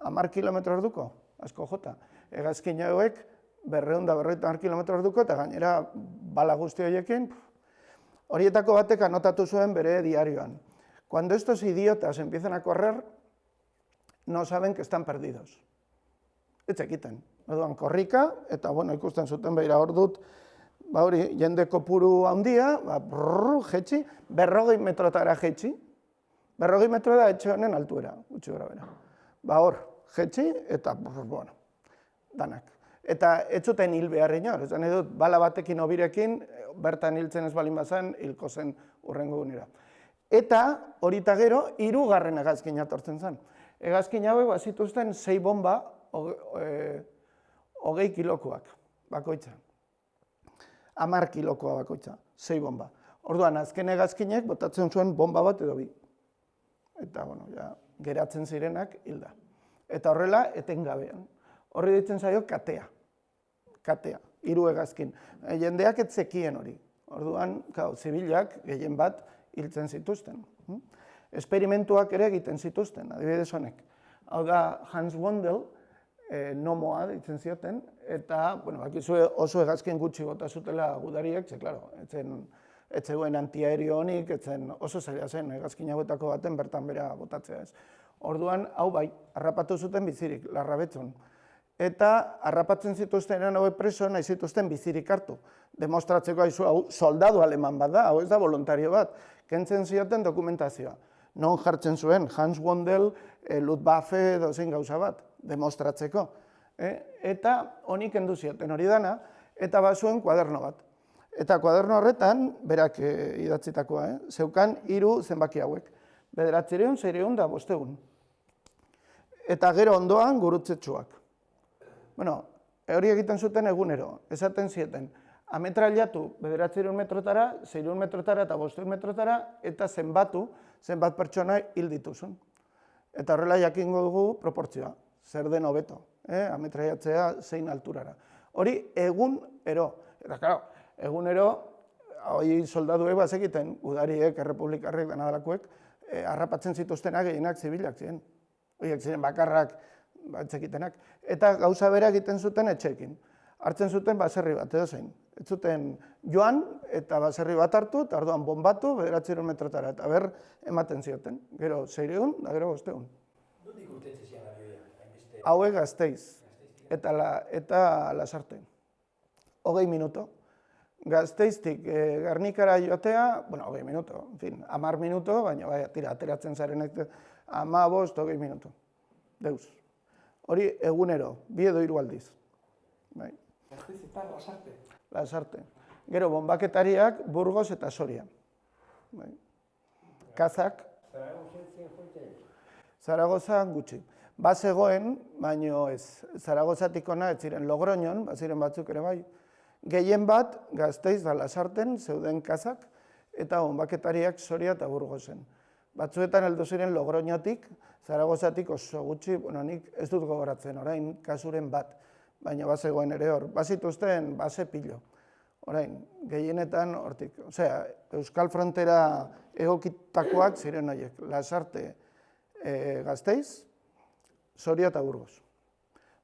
10 kilometro orduko, asko jota. Hegazkina hauek 250 kilometro orduko, eta gainera bala guzti horiekin, horietako batek anotatu zuen bere diarioan. Cuando estos idiotas empiezan a correr, no saben que están perdidos. Ez ekiten. Orduan korrika, eta ikusten zuten behira hor dut, hori, jende kopuru handia, jetxi, 40 metrotara jetxi, 40 metro da etxe honen altuera, gutxi gora bera. Hor, jetxi, eta, danak. Eta ez zuten hil behar inor, esan edut, bala batekin obirekin, bertan hiltzen ez balin bazan, hilko zen urrengo gunera. Eta hori eta gero, 3. hegazkina etortzen zen. Hegazkin hauek bazituzten 6 bomba, 20 kilokoak, bakoitza. 10 kilokoa bakoitza, 6 bomba. Orduan, azken hegazkinek botatzen zuen bomba bat edo 2. Eta, geratzen zirenak hilda. Eta horrela, etengabean. Horri ditzen zaio katea. Katea, 3 hegazkin. Jendeak ez zekien hori. Orduan, zibilak gehien bat hiltzen zituzten. Esperimentuak ere egiten zituzten, adibidez honek. Hau da, Hans Wondel, nomoa ditzen zioten, eta, oso hegazkin gutxi bota zutela gudariek, ez zegoen antiaerio honik, oso zaila zen hegazkin hauetako baten bertan bera botatzea ez. Orduan, hau bai, harrapatu zuten bizirik, larrabetzun. Eta harrapatzen zituzten hauek preso nahi zituzten bizirik hartu. Demostratzeko hau soldadu aleman bat da, hau ez da voluntario bat. Kentzen zioten dokumentazioa. Non jartzen zuen Hans Wondel, Luftwaffe dozein gauza bat, demostratzeko. Eta honi kendu zioten hori dana, eta bazuen kuaderno bat. Eta kuaderno horretan, berak idatzitakoa, zeukan 3 zenbaki hauek. 900, 600 da 500. Eta gero ondoan gurutzetsuak. Hori egiten zuten egunero, esaten zieten, ametrailatu 900 metrotara, 600 metrotara eta 500 metrotara, eta zenbat pertsona hil dituzun. Eta horrela jakingo dugu proportzioa, zer den hobeto, ametrailatzea zein alturara. Hori egunero, eta claro, egunero, hori soldaduek bazekiten, udariek, errepublikarrek, denadalakoek, harrapatzen zituztenak gehienak zibilak ziren. Horiek ziren bakarrak, batzekitenak, eta gauza bera egiten zuten etxekin. Hartzen zuten baserri bat, edo zein. Ez zuten joan eta baserri bat hartu, eta orduan bombatu 900 metrotara, eta ematen zioten. Gero 600, da gero 500.
Nondik urtetze zian abioia?
Hauek Gasteiz, eta Lasarte. 20 minuto. Gazteiztik Gernikara joatea, 20 minuto, en fin, 10 minuto, baina ateratzen zarenek 15, 20 minuto. Deus. Hori egunero, 2 edo 3 aldiz.
Gasteiz eta Lasarte?
Lasarte. Gero, bombaketariak Burgos eta Soria. Kazak. Zaragozan gutxi. Bazegoen, baino ez. Zaragozatik ona ez ziren Logroñon, baziren batzuk ere bai. Gehien bat, Gasteiz da Lasarten zeuden kazak, eta bombaketariak Soria eta Burgosen. Batzuetan heldu ziren Logroñotik, Zaragozatik oso gutxi, nik ez dut gogoratzen, orain kasuren bat. baina bazegoen ere hor, bazituzten base pilo. Orain, gehienetan hortik, osea, Euskal Frontera egokitakoak ziren horiek, Lasarte, Gasteiz, Soria eta Burgos.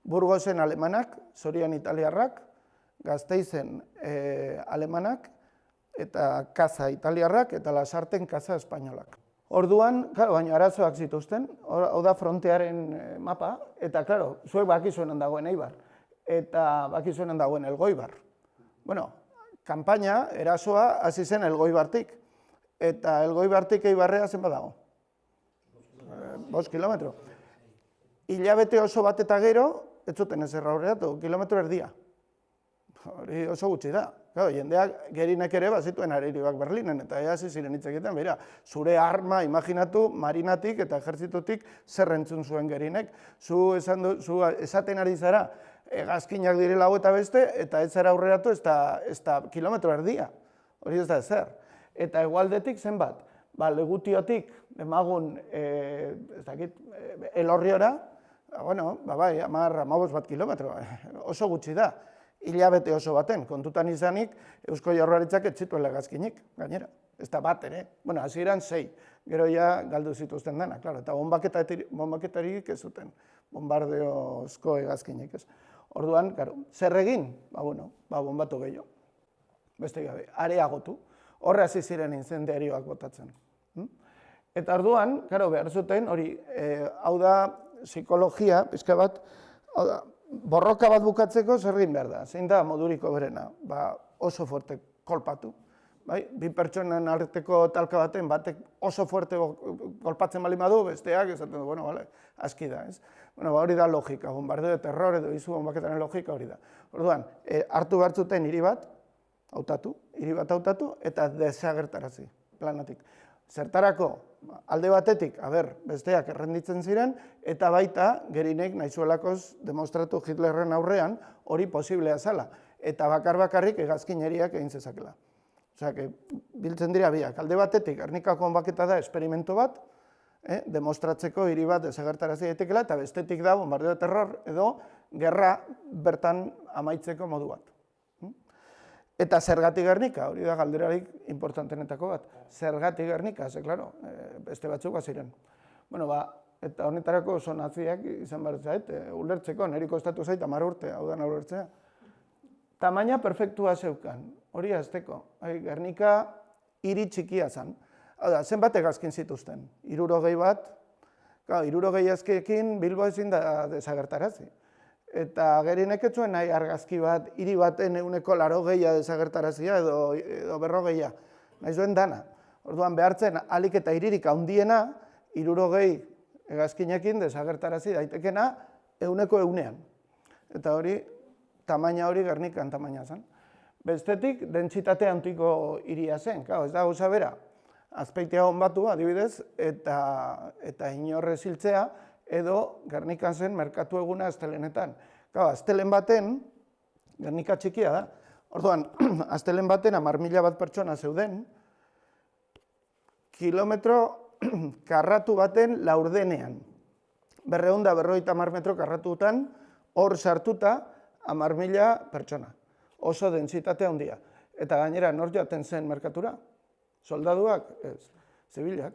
Burgosen alemanak, Sorian italiarrak, Gasteizen alemanak, eta Kaza italiarrak, eta Lasarten Kaza espainolak. Orduan, claro, baina arazoak zituzten, hau da frontearen mapa, eta, claro, zuek bakizuenan dagoen Eibar, eta bakizuenan dagoen Elgoibar. Bueno, kanpaina, erasoa, hasi zen Elgoibartik, eta Elgoibartik Eibarrea zenbat dago? 5 kilometro. Hilabete oso bat eta gero, ez zuten ezer aurreratu, kilometro erdia. Hori oso gutxi da. Jendeak gerinek ere bazituen areiribak Berlinen, eta hasi ziren hitz egiten, beira, zure arma, imaginatu, marinatik eta ejertzitutik zer entzun zuen gerinek. Zu esaten ari zara, hegazkinak direla hau eta beste, eta ez zara aurreratu ez da kilometro erdia. Hori ez da ezer. Eta hegoaldetik zenbat? Legutiotik, demagun, Elorriora, bueno, bai, 10-15 bat kilometro, oso gutxi da. Hilabete oso baten, kontutan izanik, Eusko Jaurlaritzak ez zituela hegazkinik, gainera. Ez da bat ere, bueno, hasieran 6, gero ja galdu zituzten dena, klaro, eta bombaketarik ez zuten, bombardeozko hegazkinik ez. Orduan, zer egin? Bombatu gehiago. Beste gabe, areagotu, horre hasi ziren inzendiarioak botatzen. Eta orduan, behar zuten, hori, hau da, psikologia, pixka bat, hau da, borroka bat bukatzeko zer egin behar da, zein da moduriko berena, oso fuerte kolpatu. Bi pertsonen arteko talka baten, batek oso fuerte kolpatzen bali badu, besteak, esaten du, bueno, aski da, ez? Hori da logika, bombardeo de terror edo izu bombaketaren logika hori da. Orduan, hartu behar zuten hiri bat hautatu, eta desagertarazi, planatik. Zertarako, alde batetik, besteak errenditzen ziren, eta baita, gerinek nahizuelakoz demostratu Hitlerren aurrean, hori posiblea zala, eta bakarrik hegazkineriak egin zezakela. Osea, biltzen dira biak, alde batetik, Gernikako bonbaketa da esperimento bat, demostratzeko hiri bat desagertarazi daitekela, eta bestetik da bombardeo de terror edo gerra bertan amaitzeko modu bat. Eta zergatik Gernika, hori da galderarik importantenetako bat. Zergatik Gernika, ze, klaro, beste batzuk baziren. Eta honetarako oso naziak izan behar zait, ulertzeko, niri kostatu zait 10 urte, hau da ulertzea. Tamaina perfektua zeukan, hori azteko. Gernika hiri txikia zen. Hau da, zenbat hegazkin zituzten? 60 bat, 60 hegazkiekin Bilbo ezin da desagertarazi. Eta gerinek ez zuen nahi argazki bat, hiri baten 180 desagertarazia edo 40, nahi zuen dana. Orduan behartzen alik eta hiririk handiena, 60 hegazkinekin desagertarazi daitekena 100. Eta hori, tamaina hori Gernikan tamaina zen. Bestetik, dentsitate antiko hiria zen, ez da gauza bera. Azpeitia honbatu, adibidez, eta inorre ziltzea, edo Gernikan zen merkatu eguna astelenetan. Astelen baten, Gernika txikia da, orduan, astelen baten 10.000 bat pertsona zeuden, kilometro karratu baten laurdenean. 250 metro karratutan, hor sartuta 10.000 pertsona. Oso dentsitate handia. Eta gainera, nor joaten zen merkatura? Soldaduak? Ez. Zibilak?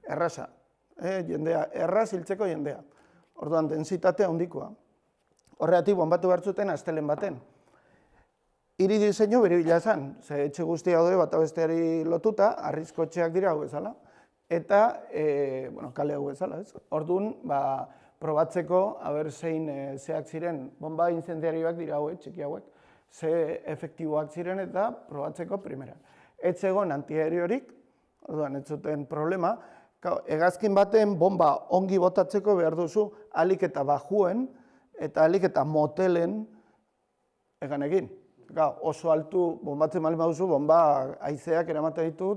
Erraza. Jendea, erraz hiltzeko jendea. Orduan, densitate handikoa. Horregatik bombatu behar zuten astelen baten. Hiri diseinu beribila zen, ze etxe guztia daude bat besteari lotuta, harrizko etxeak dira hau bezala, eta kale hau bezala, ez? Orduan, probatzeko, zein zeak ziren, bomba incendiarioak dira hauek, txiki hauek, ze efektiboak ziren eta probatzeko primera. Ez egon antiaeriorik, orduan, ez zuten problema, hegazkin baten bomba ongi botatzeko behar duzu alik eta bajuen eta alik eta motelen egan egin. Oso altu bombatzen bali baduzu, bomba haizeak eramaten ditu.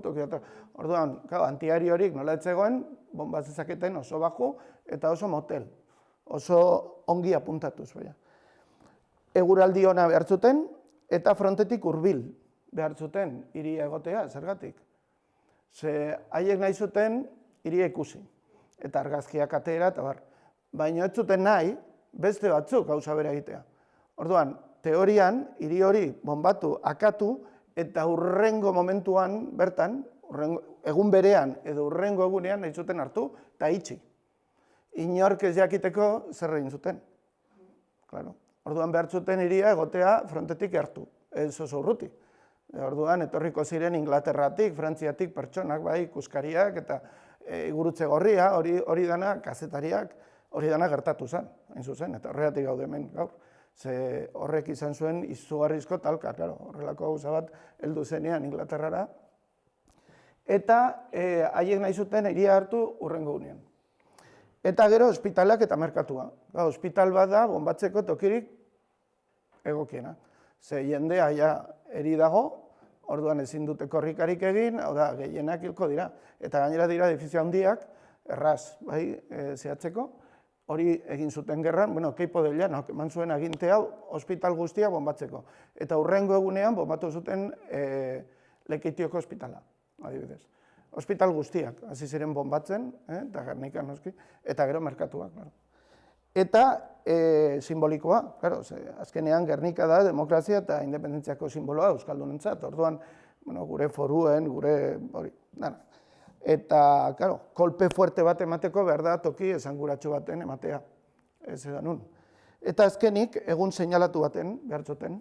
Orduan, antiaeriorik nola ez zegoen, bomba zezaketen oso baju eta oso motel. Oso ongi apuntatuz. Eguraldi ona behar zuten eta frontetik hurbil behar zuten hiri egotea, zergatik. Ze haiek nahi zuten hiria ikusi, eta argazkiak atera, eta bar. Baina ez zuten nahi, beste batzuk gauza bera egitea. Orduan, teorian, hiri hori bombatu, akatu, eta hurrengo momentuan bertan, egun berean edo hurrengo egunean nahi zuten hartu, eta itxi. Inork ez jakiteko zer egin zuten. Claro. Orduan behar zuten hiria egotea frontetik hartu, ez oso urruti. Orduan etorriko ziren Inglaterratik, Frantziatik pertsonak, bai, ikuskariak eta gurutze gorria, hori dana, kazetariak, hori dana gertatu zen, hain zuzen, eta horregatik gaude hemen gaur. Ze horrek izan zuen izugarrizko talka, horrelako gauza bat heldu zenean Inglaterrara. Eta haiek nahi zuten hiria hartu hurrengo unean. Eta gero ospitaleak eta merkatua. Ospital bat da bombatzeko tokirik egokiena. Ze jendea ja eri dago, orduan ezin dute korrikarik egin, hau da, gehienak hilko dira. Eta gainera dira edifizio handiak, erraz, bai, zehatzeko, hori egin zuten gerran, bueno, Keipo de Llanok eman zuen aginte hau ospital guztia bombatzeko. Eta hurrengo egunean bombatu zuten Lekeitioko ospitala, adibidez. Ospital guztiak, hasi ziren bombatzen, eta Gernika noski, eta gero merkatuak. Eta simbolikoa, azkenean Gernika da demokrazia eta independentziako simboloa euskaldunentzat, orduan gure foruen, gure hori, dana. Eta, kolpe fuerte bat emateko behar da toki esanguratsu baten ematea, ez edan nun. Eta azkenik, egun seinalatu baten, behar zuten,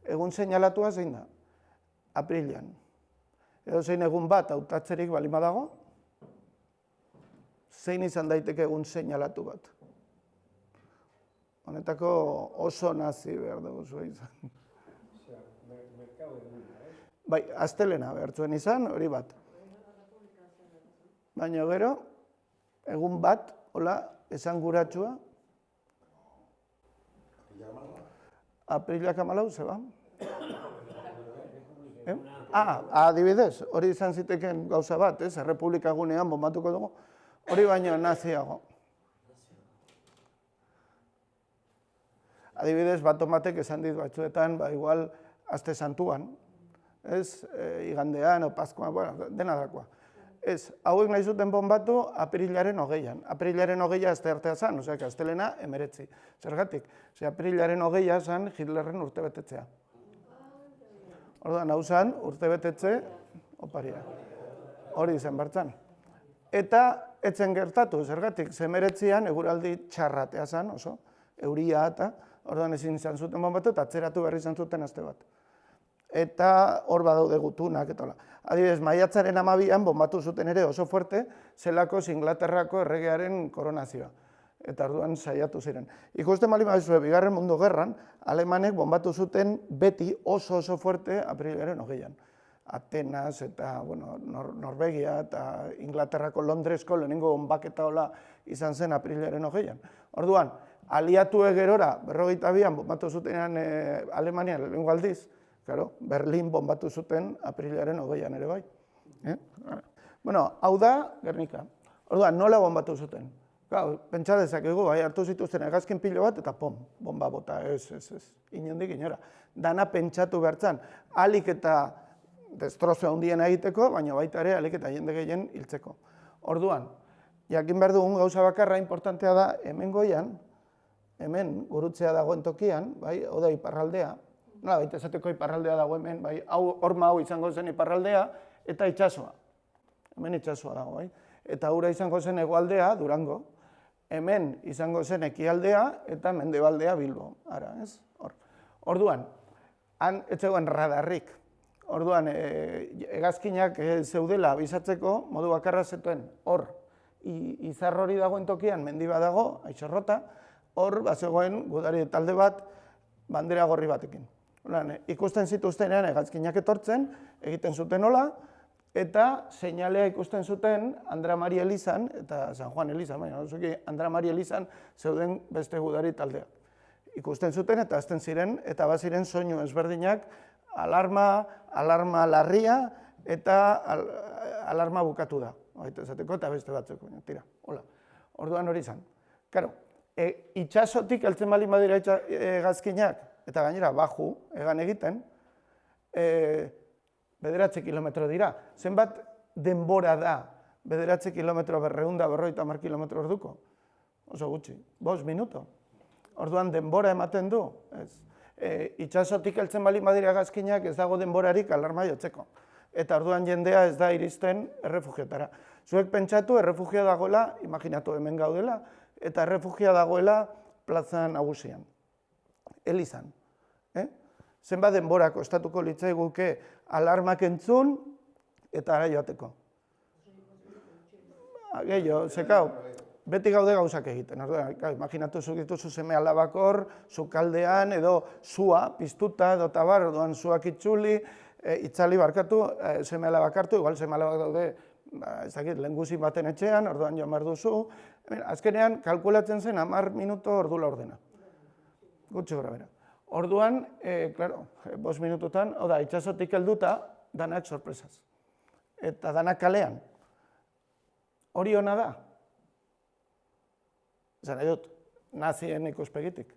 egun seinalatua zein da, aprilean. Edo zein egun bat hautatzerik bali badago, zein izan daiteke egun seinalatu bat. Honetako oso nazi behar dugu zuen izan. Bai, astelena behar zuen izan, hori bat. Baina gero, egun bat, hola, esanguratsua. Aprilak 14, zeba? Adibidez, hori izan ziteken gauza bat, Errepublika gunean bombatuko dugu, hori baino naziago. Adibidez, bat batek esan dit batzuetan, igual, aste santuan, igandean, o Paskoan, bueno, dena dakoa. Hauek nahi zuten bombatu aprilaren 20an. Aprilaren 20a aste artea zan, osea, astelena 19. Zergatik, aprilaren 20a zan Hitlerren urtebetetzea. Orduan, hau zan, urtebetetze, oparia. Hori izan bartzan. Eta, etzen gertatu, zergatik, 19an eguraldi txarratea zan, oso, euria eta, orduan ezin izan zuten bombatu, eta atzeratu berri izan zuten aste bat. Eta hor badaude gutunak, eta hola. Adibidez, maiatzaren 12an bombatu zuten ere oso fuerte, zelako Inglaterrako erregearen koronazioa. Eta orduan saiatu ziren. Ikusten bali baduzue, Bigarren Mundu Gerran, alemanek bombatu zuten beti oso fuerte aprilaren 20an. Atenas eta Norvegia eta Inglaterrako Londresko lehenengo bombaketa hola izan zen aprilaren 20an. Orduan, aliatue gerora, 42an bombatu zutenean Alemania lehenengo aldiz, Berlin bombatu zuten aprilaren 20an ere bai. Hau da Gernika. Orduan, nola bombatu zuten? Pentsa dezakegu, hartu zituzten hegazkin pilo bat eta pom, bomba bota, ez, inondik inora. Dana pentsatu behartzan, alik eta destrozua hundien egiteko, baina baita ere alik eta jende gehien hiltzeko. Orduan, jakin behar dugun gauza bakarra importantea da, hemen goian, hemen gurutzea dagoen tokian, hau da iparraldea, baita esateko iparraldea dago hemen, horma hau izango zen iparraldea, eta itsasoa. Hemen itsasoa dago, eta hura izango zen hegoaldea, Durango. Hemen izango zen ekialdea, eta mendebaldea Bilbo. Orduan, han ez zegoen radarrik. Orduan, hegazkinak zeudela abisatzeko, modu bakarra zetuen, hor, izar hori dagoen tokian, mendi bat dago, Aixorrota, hor, bazegoen gudari talde bat, bandera gorri batekin. Ikusten zituztenean hegazkinak etortzen, egiten zuten hola, eta seinalea ikusten zuten Andra Mari Elizan, eta San Juan Elizan, baina Andra Mari Elizan zeuden beste gudari taldeak. Ikusten zuten eta azten ziren, eta baziren soinu ezberdinak, alarma larria, eta alarma bukatu da. Esateko eta beste batzeko, tira, hola. Orduan hori izan. Karo, itxasotik heltzen baldin badira hegazkinak, eta gainera baju, egan egiten, 9 kilometro dira. Zenbat denbora da 9 kilometro 250 kilometro orduko? Oso gutxi, 5 minuto. Orduan denbora ematen du. Itxasotik heltzen bali badira hegazkinak ez dago denborarik alarma jotzeko. Eta orduan jendea ez da iristen errefugiotara. Zuek pentsatu errefugia dagoela, imaginatu hemen gaudela, eta errefugia dagoela plaza nagusian. Elizan. Zenbat denbora kostatuko litzaiguke alarmak entzun eta ara joateko. Gehiago, zekau, beti gaude gauzak egiten. Imaginatu zuk dituzu seme alabak hor, sukaldean, edo sua piztuta, edo tabar, orduan suak itzuli, itzali barkatu, seme alabak hartu, igual seme alabak daude, ez dakit, lehengusi baten etxean, orduan joan behar duzu. Azkenean, kalkulatzen zen 10 minuto ordu laurdena. Gutxi gora bera. Orduan, klaro, 5 minututan, oda, itxasotik helduta, danak sorpresaz. Eta danak kalean. Hori hona da. Zara dut, nazien ikuspegitik.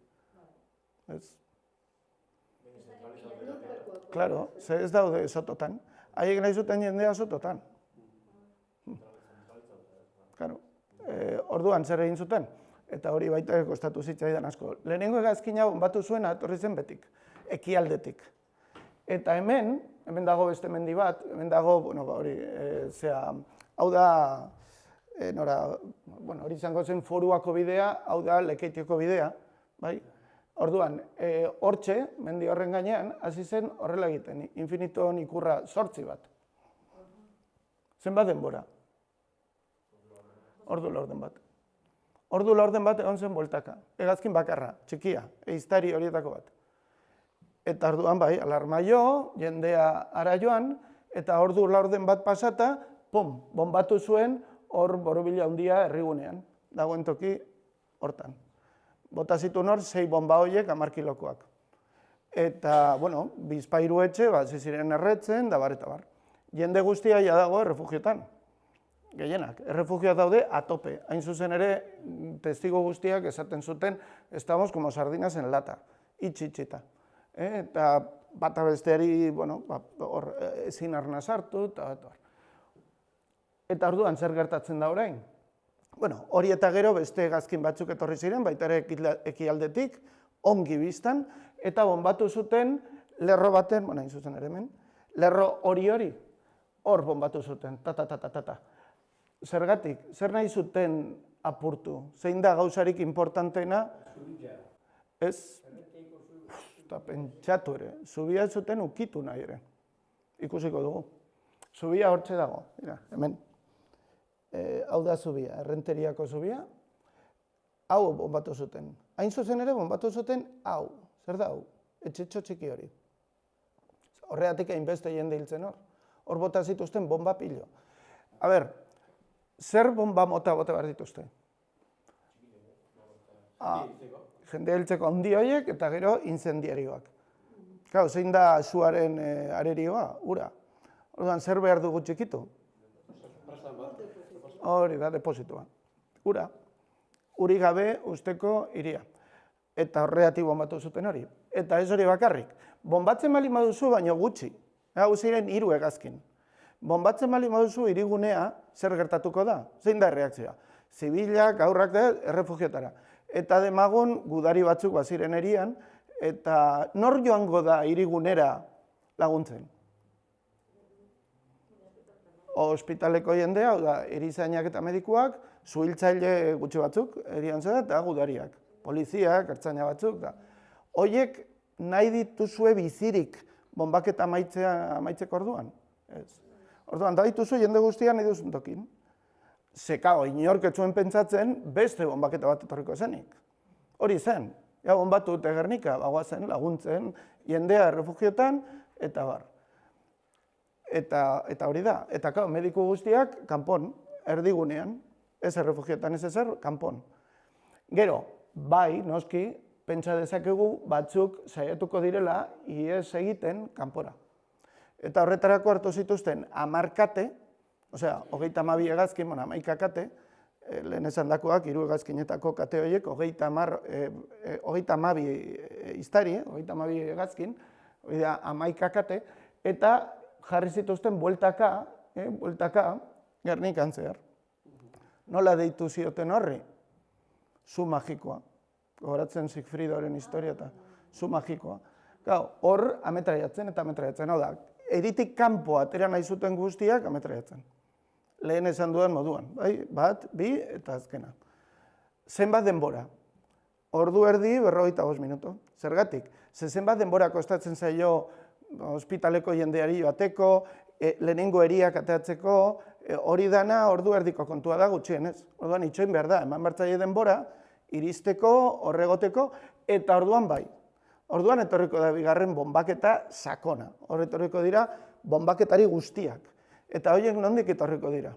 Ez? Klaro, ze ez daude sototan. Haiek nahi zuten jendea sototan. Klaro. Orduan zer egin zuten? Eta hori baita kostatu zitzaidan asko. Lehenengo hegazkina bonbatu zuena etorri zen betik, ekialdetik. Eta hemen dago beste mendi bat, hemen dago, hori, hau da, hori izango zen Foruako bidea, hau da Lekeitioko bidea, bai? Orduan, hortxe, mendi horren gainean, hasi zen horrela egiten, infiniton ikurra 8 bat. Zenbat denbora? Ordu laurden bat. Ordu laurden bat egon zen bueltaka, hegazkin bakarra, txikia, ehiztari horietako bat. Eta orduan bai, alarma jo, jendea ara joan, eta ordu laurden bat pasata, pum, bonbatu zuen hor borobila handia herrigunean, dagoen toki hortan. Bota zituen hor 6 bonba horiek 10 kilokoak. Eta, bizpairu etxe, ziren erretzen, da bar eta bar. Jende guztia ja dago errefugiotan. Gehienak, errefugioak daude atope. Hain zuzen ere, testigo guztiak esaten zuten, estamos como sardinas en lata, itxita. Eta bata besteari, hor ezin arna sartu, eta orduan zer gertatzen da orain? Hori eta gero beste hegazkin batzuk etorri ziren, baita ere ekialdetik, ongi biztan, eta bonbatu zuten lerro baten, hain zuzen ere hemen, lerro hori, hor bonbatu zuten, ta. Zergatik, zer nahi zuten apurtu? Zein da gauzarik importantena? Ez, eta pentsatu ere, zubia zuten ukitu nahi ere. Ikusiko dugu. Zubia hortxe dago, hemen. Hau da zubia, errenteriako zubia. Hau bonbatu zuten. Hain zuzen ere bonbatu zuten hau. Zer da hau? Etxetxo txiki hori. Horreatik hainbeste jende hiltzen hor. Hor bota zituzten bomba pilo. A ber, zer bomba mota bote behar dituzte? Jende heltzeko handi horiek eta gero incendiarioak. Gau, zein da suaren arerioa, ura. Orduan, zer behar dugu txikitu? Hori da, depositoa. Ura. Uri gabe usteko iria. Eta horreatik bombatu zuten hori. Eta ez hori bakarrik. Bombatzen bali maduzu, baino gutxi. Hau ziren 3 hegazkin. Bonbatzen bali maduzu hirigunea zer gertatuko da? Zein da erreakzioa? Zibilak, aurrak da, errefugiotara. Eta demagun gudari batzuk baziren erian, eta nor joango da hirigunera laguntzen? Ospitaleko jendea, hau da, erizainak eta medikuak, zuhiltzaile gutxi batzuk, erian zera, eta gudariak. Poliziak, ertzaina batzuk, da. Hoiek nahi dituzue bizirik bonbaketa amaitzeko orduan? Ez. Orduan, da dituzu jende guztian nahi duzun tokin. Zekao, inork ez zuen pentsatzen beste bonbaketa bat etorriko zenik. Hori zen, bonbatu dute Gernika, bagoazen laguntzen, jendea errefugiotan, eta bar. Eta hori da. Eta mediku guztiak kanpon, erdigunean, ez errefugiotan ez ezer, kanpon. Gero, bai, noski, pentsa dezakegu batzuk saiatuko direla ihes egiten kanpora. Eta horretarako hartu zituzten 10 kate, osea, 32 hegazkin, 11 kate, lehen esan dakoak, 3 hegazkinetako kate horiek, 32 iztari, 32 hegazkin, hori da 11 kate, eta jarri zituzten bueltaka, Gernikan zehar. Nola deitu zioten horri? Zu magikoa. Gogoratzen Sigfridoren historia eta zu magikoa. Hor ametraiatzen eta ametraiatzen, hau da, eritik kanpo atera nahi zuten guztiak ametraiatzen. Lehen esan dudan moduan, bai? 1, 2 eta azkena. Zenbat denbora? Ordu erdi 45 minutu. Zergatik? Zenbat denbora kostatzen zaio ospitaleko jendeari joateko, lehenengo eriak ateatzeko, hori dana ordu erdiko kontua da gutxienez. Orduan itxoin behar da, eman bertzaile denbora, iristeko, horregoteko, eta orduan bai. Orduan etorriko da bigarren bonbaketa sakona. Hor etorriko dira bonbaketari guztiak. Eta horiek nondik etorriko dira?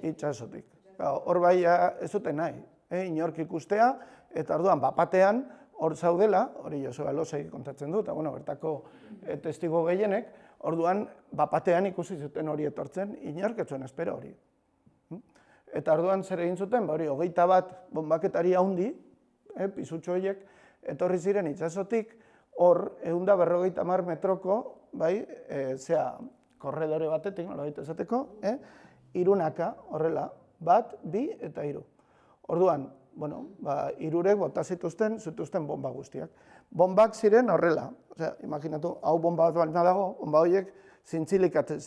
Itxasotik. Hor bai ez dute nahi, inork ikustea, eta orduan bapatean hor zaudela, hori Joseba Losai kontatzen du, eta bertako testigo gehienek, orduan bapatean ikusi zuten hori etortzen, inork ez zuen espero hori. Eta orduan zer egin zuten, hori 21 bonbaketari haundi, pisutxo horiek, etorri ziren itxasotik, hor 150 metroko, korredore batetik, nolabait esateko, irunaka, horrela, 1, 2 eta 3. Orduan, irurek bota zituzten bomba guztiak. Bombak ziren horrela, imaginatu, hau bomba bat baina dago, bomba horiek zintzilikatzen,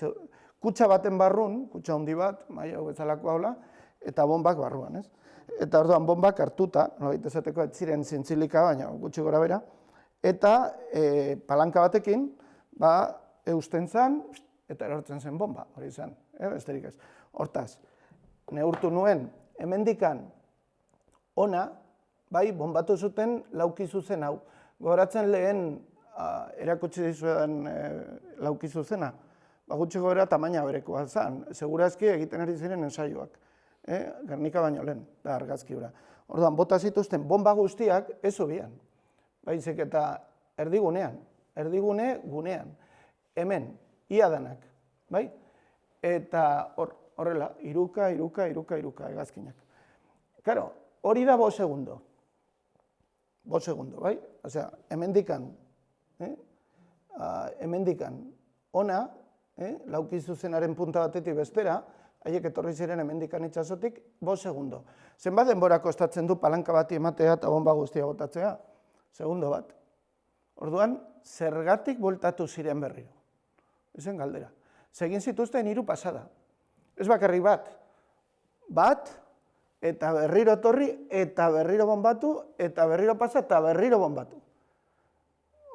kutsa baten barrun, kutsa handi bat, hau bezalako haula, eta bombak barruan, ez? Eta orduan bombak hartuta, nolabait esateko ez ziren zintzilika, baina gutxi gora bera, eta palanka batekin, eusten zen, eta erortzen zen bomba, hori zen, besterik ez. Hortaz, neurtu nuen, hemendikan ona, bombatu zuten lauki zuzen hau. Gogoratzen lehen erakutsi dizuedan lauki zuzena, gutxi gora tamaina berekoa zen, segurazki egiten ari ziren ensaioak, Gernika baino lehen, da argazki hura. Orduan, bota zituzten bomba guztiak ez hobian, baizik eta erdigunean, gunean, hemen, ia danak, bai? Eta horrela, iruka, hegazkinak. Karo, hori da 5 segundo. 5 segundo, bai? Osea, hemendikan ona, lauki zuzenaren punta batetik bestera, haiek etorri ziren hemendikan itxasotik 5 segundo. Zenbat denbora kostatzen du palanka bati ematea eta bomba guztia botatzea? Segundo bat. Orduan, zergatik bueltatu ziren berriro? Ezen galdera. Zegin zituzten 3 pasada. Ez bakarrik bat, eta berriro torri, eta berriro bombatu, eta berriro pasa, eta berriro bombatu.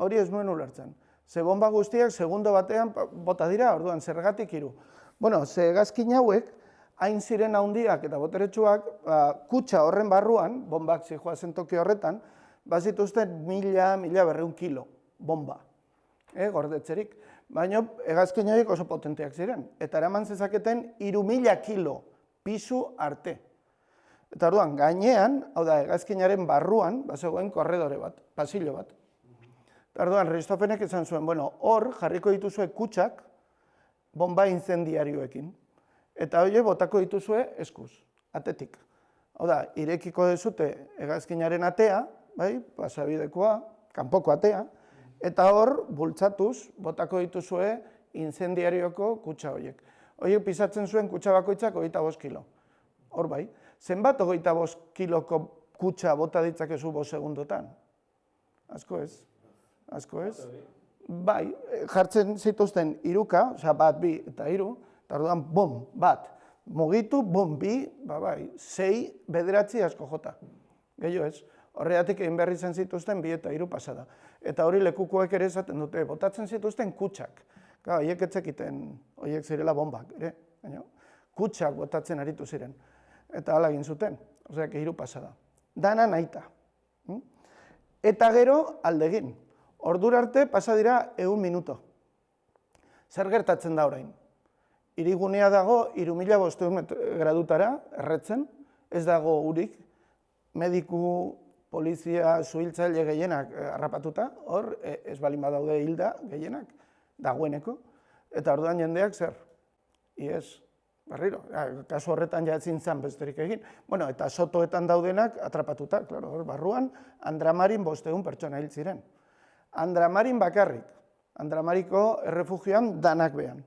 Hori ez nuen ulertzen. Ze bomba guztiak segundo batean bota dira, orduan zergatik 3. Ze hegazkin hauek, hain ziren handiak eta boteretsuak, kutsa horren barruan, bombak zijoazen toki horretan, bazituzten 1.200 kilo bomba, gordetzerik. Baina hegazkin hauek oso potenteak ziren, eta eraman zezaketen 3.000 kilo pisu arte. Eta orduan, gainean, hau da, hegazkinaren barruan, bazegoen korredore bat, pasillo bat. Eta orduan, Ristofenek esan zuen, hor jarriko dituzue kutsak bomba incendiarioekin. Eta hori botako dituzue eskuz, atetik. Hau da, irekiko dezute hegazkinaren atea, pasabidekoa, kanpoko atea, eta hor, bultzatuz, botako dituzue incendiarioko kutsa horiek. Horiek pisatzen zuen kutsa bakoitzak 25 kilo. Hor bai, zenbat 25 kiloko kutsa bota ditzakezu 5 segundotan? Asko ez? Bai, jartzen zituzten 3, osea 1, 2 eta 3, eta orduan, bum, 1, mugitu, bum, 2, 6, 9 asko jota. Gehiago ez, horregatik egin behar izan zituzten 2 eta 3 pasada. Eta hori lekukoek ere esaten dute, botatzen zituzten kutsak. Horiek etzekiten, horiek zirela bombak, ere? Kutsak botatzen aritu ziren. Eta hala egin zuten, horreak 3 pasada. Dana nahita. Eta gero aldegin. Ordura arte pasa dira 100 minuto. Zer gertatzen da orain? Hirigunea dago 3.500 gradutara erretzen, ez dago urik, mediku, polizia, suhiltzaile gehienak harrapatuta, hor ez balin badaude hilda gehienak, dagoeneko, eta orduan jendeak zer? Iez, berriro, kasu horretan ja ezin zan besterik egin. Eta sotoetan daudenak atrapatuta, hor barruan, Andramarin 500 pertsona hil ziren. Andramarin bakarrik, Andramariko errefugioan danak behan.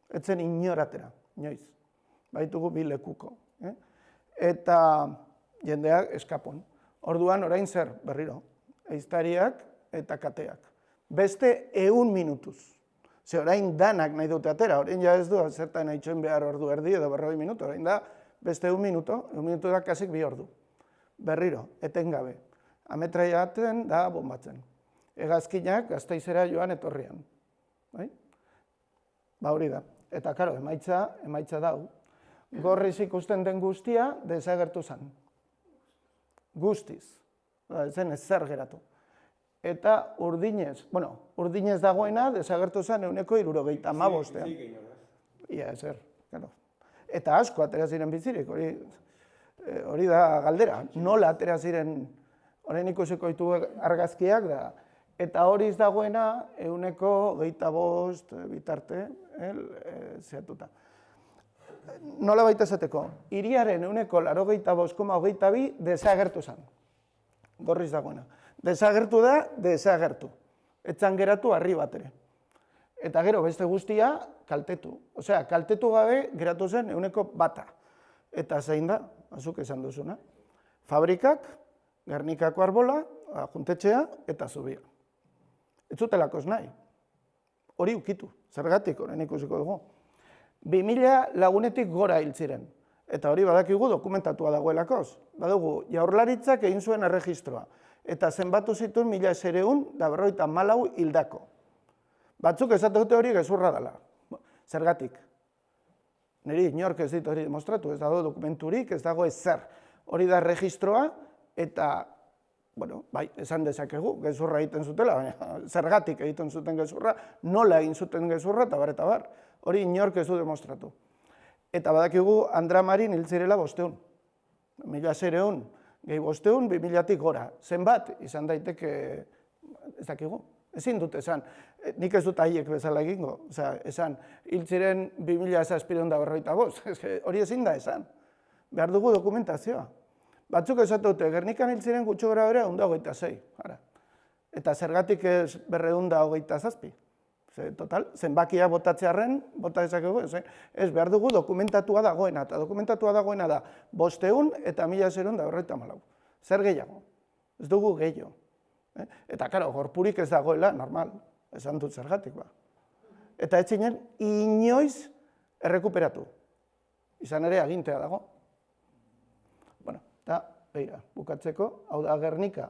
Etzen inoratera, inoiz. Baitugu 2 lekuko. Eta jendeak eskapon. Orduan, orain zer, berriro, ehiztariak eta kateak. Beste 100 minutuz. Ze orain danak nahi dute atera, orain ja ez du, zertan haitxoen behar ordu erdi edo 40 minutu, orain da, beste 1 minutu da kasik 2 ordu. Berriro, etengabe. Ametraia aten da bombatzen. Hegazkinak Gasteizera joan etorrian. Ba hori da. Eta, karo, emaitza dau. Gorriz ikusten den guztia desagertu zen. Guztiz. Zen ez zer geratu. Eta urdinez dagoena desagertu zen 75%. Ia, ezer. Eta asko atera ziren bizirik, hori da galdera. Nola atera ziren, orain ikusiko ditu argazkiak da. Eta hori dagoena 25% bitarte, zehatuta. Nola baita esateko, hiriaren 85,22 desagertu zen. Gorriz dagoena. Desagertu da, desagertu. Etzan geratu harri bat ere. Eta gero beste guztia kaltetu. Osea, kaltetu gabe geratu zen 1%. Eta zein da, azuk esan duzuna. Fabrikak, Gernikako arbola, juntetxea eta zubia. Ez zutelako ez nahi. Hori ukitu, zergatik, orain ikusiko dugu. 2000 lagunetik gora hil ziren. Eta hori badakigu dokumentatua dagoelakoz. Badugu, Jaurlaritzak egin zuen erregistroa. Eta zenbatu zituen 1954 hildako. Batzuk esate dute hori gezurra dela. Zergatik. Niri inork ez dit hori demostratu, ez dago dokumenturik, ez dago ezer. Hori da erregistroa eta, bueno, bai, esan dezakegu, gezurra egiten zutela, baina zergatik egiten zuten gezurra, nola egin zuten gezurra, eta bar. Hori inork ez du demostratu. Eta badakigu Andramarin hil zirela 500. 1600, gehi 500, 2000-tik gora. Zenbat izan daiteke, ez dakigu. Ezin dut esan, nik ez dut haiek bezala egingo. Esan, hil ziren 2745, hori ezin da esan. Behar dugu dokumentazioa. Batzuk esatu dute, Gernikan hil ziren gutxo gara bere 126. Eta zergatik ez 227. Total, zenbakia botatzearen, bota dezakegu, ez behar dugu dokumentatua dagoena, eta dokumentatua dagoena da 500 eta 1654. Zer gehiago? Ez dugu gehiago. Eta, karo, gorpurik ez dagoela, normal, esan dut zergatik, ba. Eta ez zinen, inoiz errekuperatu. Izan ere agintea dago. Bueno, eta, behira, bukatzeko, hau da Gernika,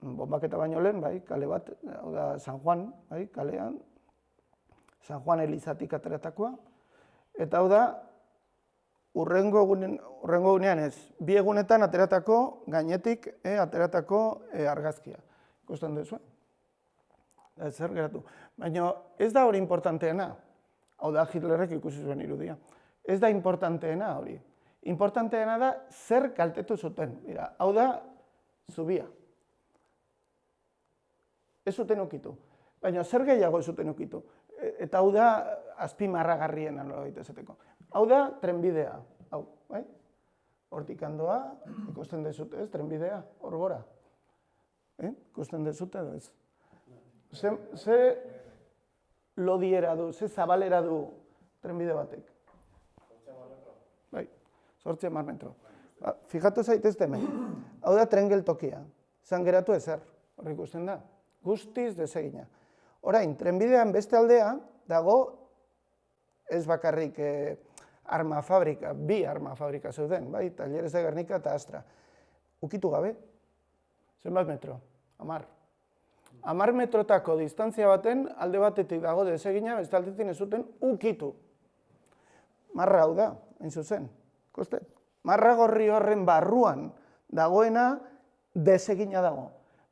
bombaketa baino lehen, bai, kale bat, hau da San Juan, bai, kalean, San Juan Elizatik ateratakoa, eta hau da, urrengo gunean ez, 2 egunetan ateratako, gainetik ateratako argazkia. Ikusten duzu? Zer geratu. Baina ez da hori importanteena, hau da Hitlerrek ikusi zuen irudia. Ez da importanteena hori. Importanteena da zer kaltetu zuten. Mira, hau da zubia. Ez zuten ukitu. Baina zer gehiago ez zuten ukitu. Eta hau da azpimarragarriena nola gaitezateko. Hau da trenbidea. Hau, bai? Hortik handoa, ikusten dezute ez, trenbidea, hor gora. Ikusten dezute edo ez. Ze lodiera du, ze zabalera du trenbide batek? Bai, 8 metro. Fijatu zaitezte hemen. Hau da tren geltokia. Zan geratu ezer, hor ikusten da. Guztiz desegina. Orain, trenbidean beste aldea dago ez bakarrik arma fabrika, 2 arma fabrika zeuden, bai, Talleres de Gernika eta Astra. Ukitu gabe, zenbat metro? 10. 10 metrotako distantzia baten alde batetik dago desegina, beste aldetik ez zuten ukitu. Marra hau da, hain zuzen, ikusten. Marra gorri horren barruan dagoena desegina dago.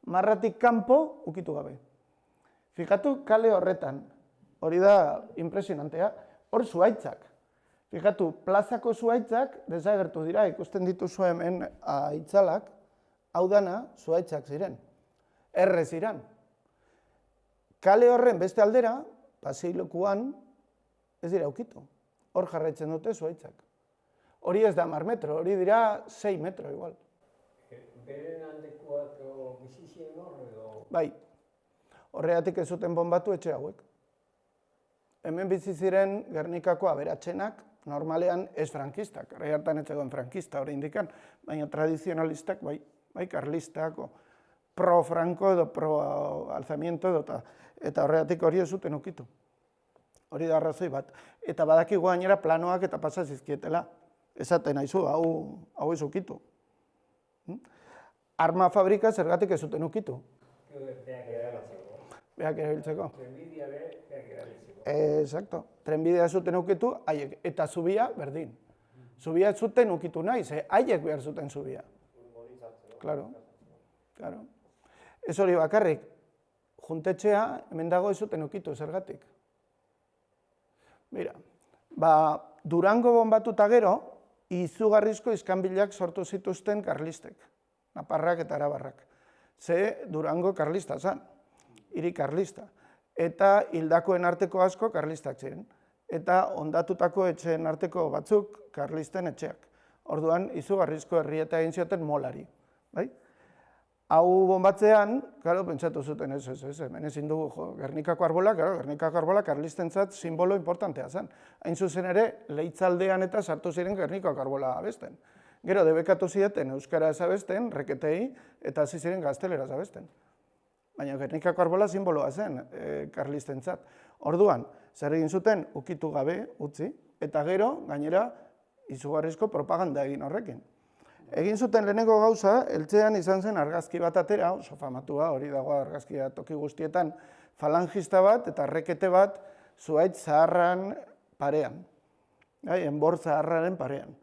Marratik kanpo ukitu gabe. Fikatu kale horretan, hori da impresionantea, hor zuhaitzak. Fikatu, plazako zuhaitzak desagertu dira, ikusten dituzu hemen itzalak, hau dana zuhaitzak ziren, erre ziren. Kale horren beste aldera, paseilokuan, ez dira ukitu. Hor jarraitzen dute zuhaitzak. Hori ez da 10 metro, hori dira 6 metro igual.
Beren aldekoak bizizien hor edo?
Bai, horregatik ez zuten bombatu etxe hauek. Hemen bizi ziren Gernikako aberatsenak, normalean ez frankistak. Hartan ez zegoen frankista hori indikan, baina tradizionalistak bai, bai, karlistak, pro-Franco edo pro-alzamiento edo, eta horregatik hori ez zuten ukitu. Hori da arrazoi bat. Eta badakigu gainera planoak eta pasa zizkietela. Esaten haizu, hau ez ukitu. Arma fabrika zergatik ez zuten ukitu. Beak erabiltzeko.
Trenbidea beak erabiltzeko.
Exacto. Trenbidea zuten ukitu, haiek. Eta zubia, berdin. Zubia ez zuten ukitu nahi, ze haiek behar zuten zubia. Claro. Ez hori bakarrik, juntetxea hemen dago ez zuten ukitu, zergatik. Mira, Durango bonbatuta gero, izugarrizko iskanbilak sortu zituzten karlistek. Naparrak eta arabarrak. Ze Durango karlista zen, hiri karlista. Eta hildakoen arteko asko karlistak ziren. Eta ondatutako etxeen arteko batzuk karlisten etxeak. Orduan, izugarrizko herrieta egin zioten molari. Hau bonbatzean, pentsatu zuten ez, hemen ezin dugu Gernikako arbola, Gernikako arbola karlistentzat simbolo importantea zen. Hain zuzen ere, leitzaldean eta sartu ziren Gernikako arbola abesten. Gero, debekatu zieten euskara abesten, reketei, eta hasi ziren gazteleraz abesten. Baina Gernikako arbola simboloa zen karlistentzat. Orduan, zer egin zuten, ukitu gabe, utzi, eta gero, gainera, izugarrizko propaganda egin horrekin. Egin zuten lehenengo gauza, Eltzean izan zen argazki bat atera, oso famatua, hori dago argazkia toki guztietan, falangista bat eta rekete bat zuhaitz zaharran parean. Enbor zaharraren parean.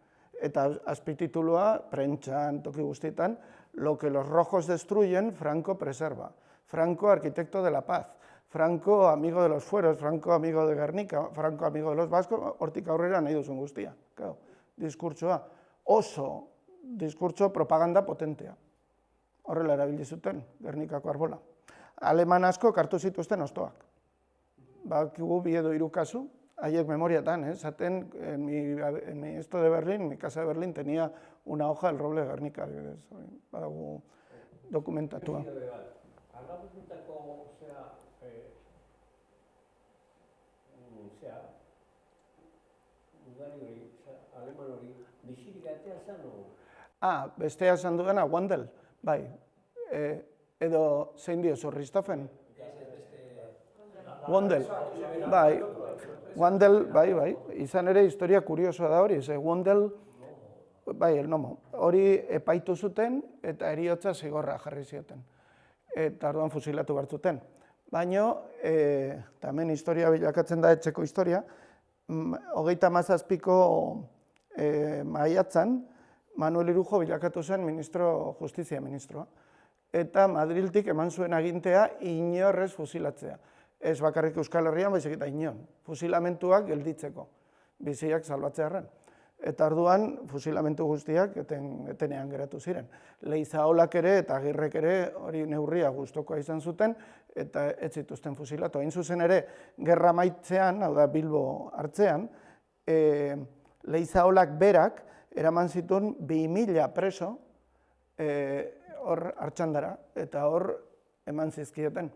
Eta azpititulua, prentxan, toki guztietan, lo que los rojos destruyen, Franco preserva. Franco, arquitecto de la paz. Franco, amigo de los fueros. Franco, amigo de Gernika. Franco, amigo de los vascos. Hortik aurrera nahi duzun guztia. Diskurtsoa oso diskurtso propaganda potentea. Horrela erabili zuten, Gernikako arbola. Aleman asko kartu zituzten ostoak. Bakigu bi edo hiru kasu, haiek memoriatan, esaten, en mi esto de Berlín, mi casa de Berlín, tenía una hoja del roble de Gernika, badago dokumentatua.
Agapututako, udari hori, aleman hori, bizirik atea zan o?
Bestea esan duena, Wandel, bai. Edo, zein diozu, Ristofen? Wandel, bai. Wandel, bai. Izan ere, historia kuriosoa da hori, ze Wandel, bai, el nomo. Hori epaitu zuten eta heriotza zigorra jarri zioten. Eta orduan fusilatu bartzuten. Baina, eta hemen historia bilakatzen da etxeko historia, 37ko maiatzan, Manuel Irujo bilakatu zen justizia ministroa. Eta Madriltik eman zuen agintea inorrez fusilatzea. Ez bakarrik Euskal Herrian, baizik eta inon. Fusilamentuak gelditzeko, biziak salbatzearren. Eta orduan fusilamentu guztiak etenean geratu ziren. Leizaolak ere eta Agirrek ere hori neurria gustukoa izan zuten eta ez zituzten fusilatu. Hain zuzen ere, gerra amaitzean, hau da Bilbo hartzean, Leizaolak berak eraman zituen 2000 preso hor hartxandara eta hor eman zizkieten.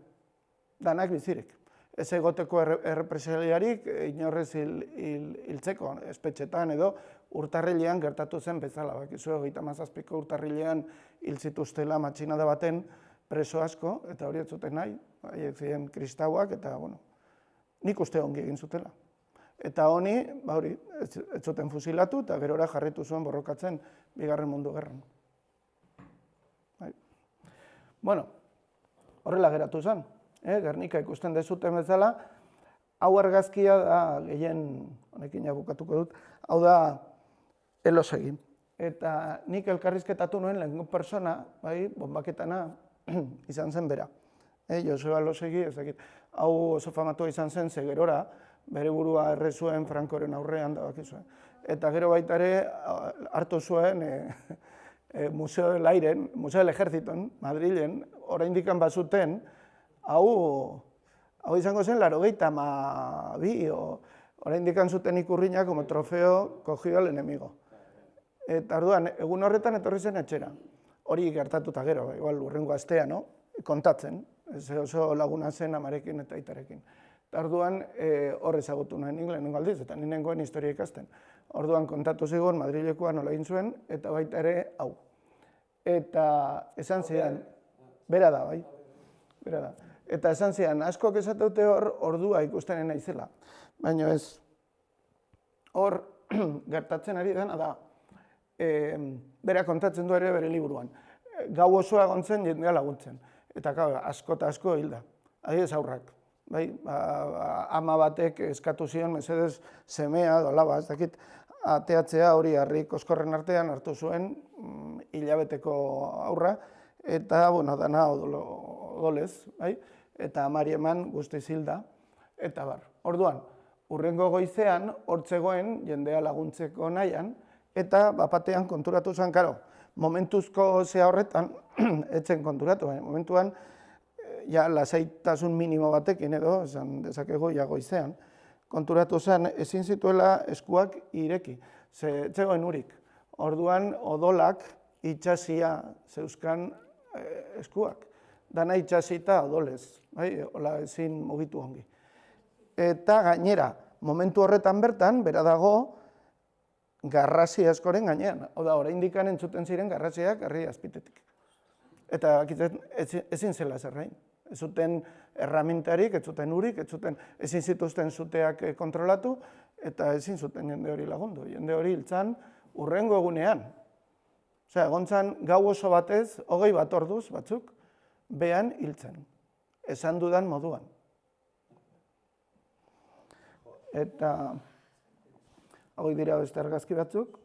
Danak bizirik. Ez egoteko errepresaliarik inorrez hiltzeko espetxetan edo urtarrilean gertatu zen bezala. Bakizu 37ko urtarrilean hil zituztela matxinada baten preso asko eta hori ez zuten nahi. Haiek ziren kristauak eta, nik uste ongi egin zutela. Eta honi, ez zuten fusilatu eta gerora jarritu zuen borrokatzen Bigarren Mundu Gerran. Horrela geratu zen. Gernika ikusten dezuten bezala, hau argazkia da, gehien, honekin bukatuko dut, hau da Elosegui. Eta nik elkarrizketatu nuen lehenengo persona, bonbaketana izan zen bera. Joseba Elosegui, ez dakit, hau oso famatua izan zen zegerora, bere burua erre zuen Frankoren aurrean da bakizuen. Eta gero baita ere hartu zuen Museo del Airen, Museo del Ejérciton, Madrilen, oraindikan bazuten, hau izango zen 82, oraindikan zuten ikurriña como trofeo cogido al enemigo. Eta orduan, egun horretan etorri zen etxera. Hori gertatuta gero, igual urrengo astea, kontatzen, oso laguna zen amarekin eta aitarekin. Orduan, hor ezagutu nahi lehenengo aldiz, eta nengoen historia ikasten. Orduan, kontatu zigun Madrilekoa nola egin zuen, eta baita ere, hau. eta esan zidan, bera da, bai, bera da. Eta esan zidan, askok esateute hor ordua ikustenen naizela, baina ez, hor gertatzen ari dena da, bera kontatzen du ere bere liburuan, gau osoa egontzen jendea laguntzen, eta asko eta asko hilda, adibidez aurrak. Bai, ama batek eskatu zion, mesedez semea, dolaba, ez dakit, ateatzea hori harri koskorren artean hartu zuen hilabeteko aurra, eta, bueno, dana odolez, bai, eta amari eman guztiz hilda, eta bar. Orduan, hurrengo goizean, hortzegoen jendea laguntzeko nahian, eta bapatean konturatu zen, karo, momentuzko zea horretan, etzen konturatu, momentuan, ja, lasaitasun minimo batekin edo, esan dezakegu, ja goizean, konturatu zen ezin zituela eskuak ireki, zegoen urik. Orduan, odolak itxasia zeuzkan eskuak. Dana itxasita odolez, hola ezin mugitu ongi. Eta gainera, momentu horretan bertan, bera dago, garrasi askoren gainean. Hau da, oraindik entzuten ziren garrasiak herri azpitetik. Eta ezin zela zerrain. Ez zuten erramintarik, ez zuten urik, ezin zituzten zuteak kontrolatu, eta ezin zuten jende hori lagundu. Jende hori hiltzan hurrengo egunean. Osea, egontzan gau oso batez, 21 orduz batzuk, behan hiltzen. Esan dudan moduan. Eta hori dira beste argazki batzuk,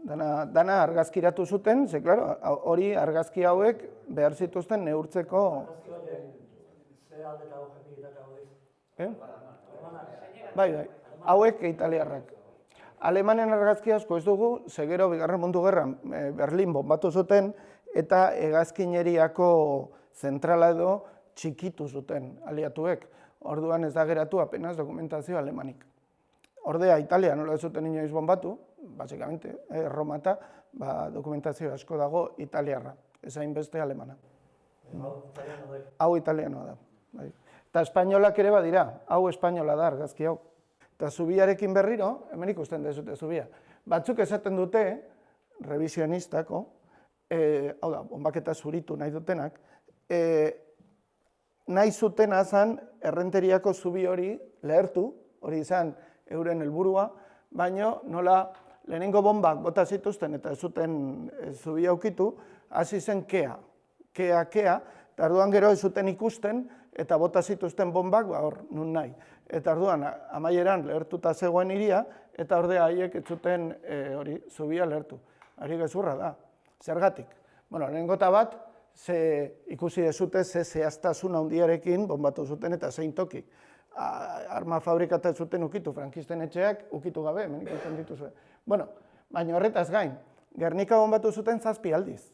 dana argazkiratu zuten, ze, klaro, hori argazki hauek behar zituzten neurtzeko... Bai, hauek italiarrak. Alemanen argazki asko ez dugu, segero Bigarren Mundu Gerran Berlin bombatu zuten, eta hegazkineriako zentrala edo txikitu zuten aliatuek. Orduan ez da geratu apenas dokumentazio alemanik. Ordea, Italia nola ez zuten inoiz bombatu, basikamente, Romata, dokumentazio asko dago italiarra, ezain beste alemana. Hau italianoa da. Eta espainolak ere badira, hau espainola da argazki hau. Eta zubiarekin berriro, hemen ikusten dezute zubia, batzuk esaten dute, revisionistako, hau da, bombaketa zuritu nahi dutenak, nahi zutena zen errenteriako zubi hori lehertu, hori izan euren helburua, baina nola lehenengo bombak bota zituzten eta ez zuten zubi aukitu, hasi zen kea, eta orduan gero ez zuten ikusten eta bota zituzten bombak, hor, nun nahi. Eta orduan, amaieran lehertuta zegoen hiria, eta ordea haiek ez zuten hori zubia lehertu. Hori gezurra da. Zergatik? Bueno, lehenengo eta bat, ikusi dezute ze zehaztasun handiarekin bombatu zuten eta zein tokik. Arma fabrikata zuten ukitu, frankisten etxeak ukitu gabe, hemen ikusten dituzue. Bueno, baina horretaz gain, Gernika bombatu zuten 7 aldiz.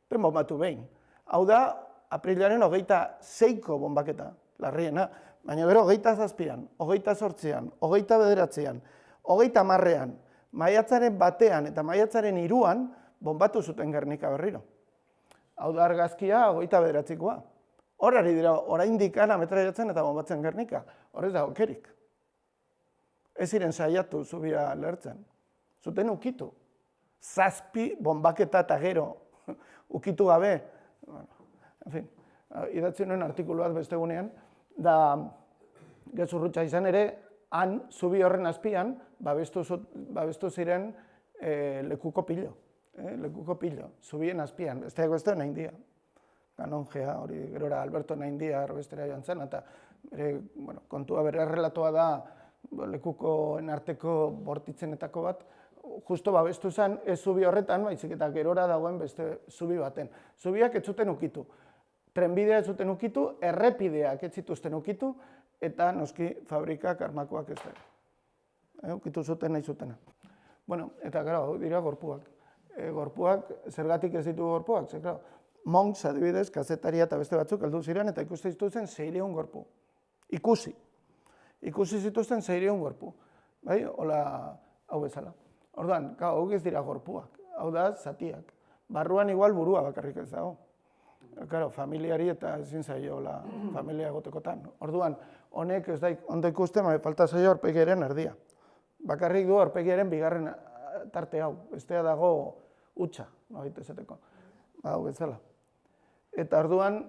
Den bombatu behin. Hau da, aprilaren 26ko bombaketa, larriena, baina gero 27an, 28an, 29an, 30an, maiatzaren 1ean eta maiatzaren 3an bombatu zuten Gernika berriro. Hau da argazkia 29koa. Horari dira, oraindik ametraiatzen eta bombatzen Gernika. Horrez da okerik. Ez ziren saiatu zubia lehertzen. Zuten ukitu. 7 bombaketa eta gero ukitu gabe. En fin, idatzi nuen artikulu bat beste egunean, da gezurrutxa izan ere, han, zubi horren azpian, babestu ziren lekuko pilo. Lekuko pilo, zubien azpian. Besteak beste nahi dia. Kanongea, hori gerora Alberto Naindia erbestera joan zen, eta kontua bere relatoa da lekukoen arteko bortitzenetako bat, justo babestu zen ez zubi horretan, baizik eta gerora dagoen beste zubi baten. Zubiak ez zuten ukitu, trenbidea ez zuten ukitu, errepideak ez zituzten ukitu, eta noski fabrikak armakoak ez dira. Ukitu zuten nahi zutena. Bueno, eta gara, dira gorpuak. Gorpuak, zergatik ez ditu gorpuak, zer, gara, Monks, adibidez, kazetaria eta beste batzuk heldu ziren eta ikusi zituzten 600 gorpu. Ikusi zituzten 600 gorpu. Bai, hola, hau bezala. Orduan, hau ez dira gorpuak, hau da zatiak. Barruan igual burua bakarrik ez dago. Claro, familiari eta ezin zaio la familia egotekotan. Orduan, honek ez da ondo ikusten, falta zaio aurpegiaren erdia. Bakarrik du aurpegiaren bigarren tarte hau. Bestea dago hutsa, nolabait esateko, hau bezala. Eta orduan,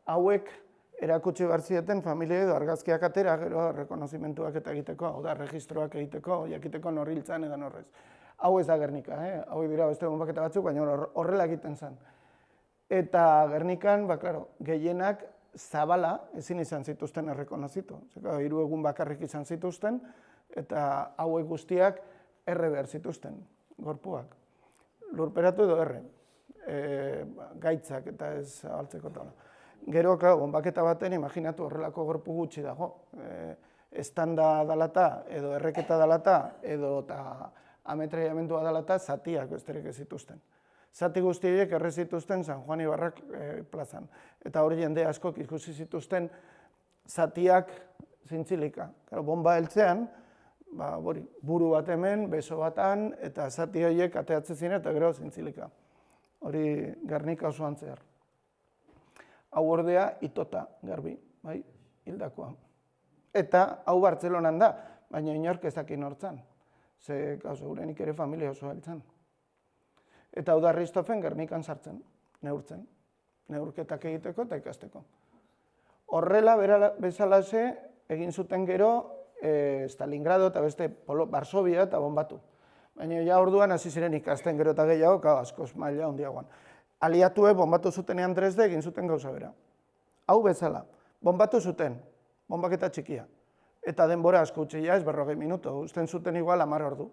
hauek erakutsi behar zieten familia edo argazkiak atera, gero rekonozimentuak eta egiteko, hau da, registroak egiteko, jakiteko nor hiltzan edo norrez. Hau ez da Gernika, hauek dira beste bonbaketa batzuk, baina horrela egiten zen. Eta Gernikan, gehienak zabala ezin izan zituzten errekonozitu. 3 egun bakarrik izan zituzten, eta hauek guztiak erre behar zituzten, gorpuak. Lurperatu edo erre, gaitzak eta ez abaltzeko tala. Gero, bonbaketa baten, imaginatu horrelako gorpu gutxi dago. Estanda dalata, edo erreketa dalata, edo ametraiamendua dalata, zatiak besterik ez zituzten. Zati guztiek erre zituzten San Juan Ibarrak plazan. Eta hori jende askok ikusi zituzten zatiak zintzilika. Bomba heltzean, buru bat hemen, beso batan, eta zati horiek ateatzen ziren eta gero zintzilika. Hori Gernika osoan zehar. Hau ordea itota, garbi, hildakoa. Eta hau Bartzelonan da, baina inork ezakin hortzan. Ze, urenik ere familia oso heltzen. Eta hau da Ristofen Gernikan sartzen, neurtzen. Neurketak egiteko eta ikasteko. Horrela, bezalaxe, egin zuten gero Stalingrado eta beste Varsovia eta bombatu. Baina ja orduan hasi ziren ikasten gero eta gehiago, askoz maila handiagoan. Aliatue bombatu zutenean Dresde egin zuten gauza bera. Hau bezala, bombatu zuten, bombaketa txikia. Eta denbora asko utxia ez 40 minutu, usten zuten igual 10 ordu.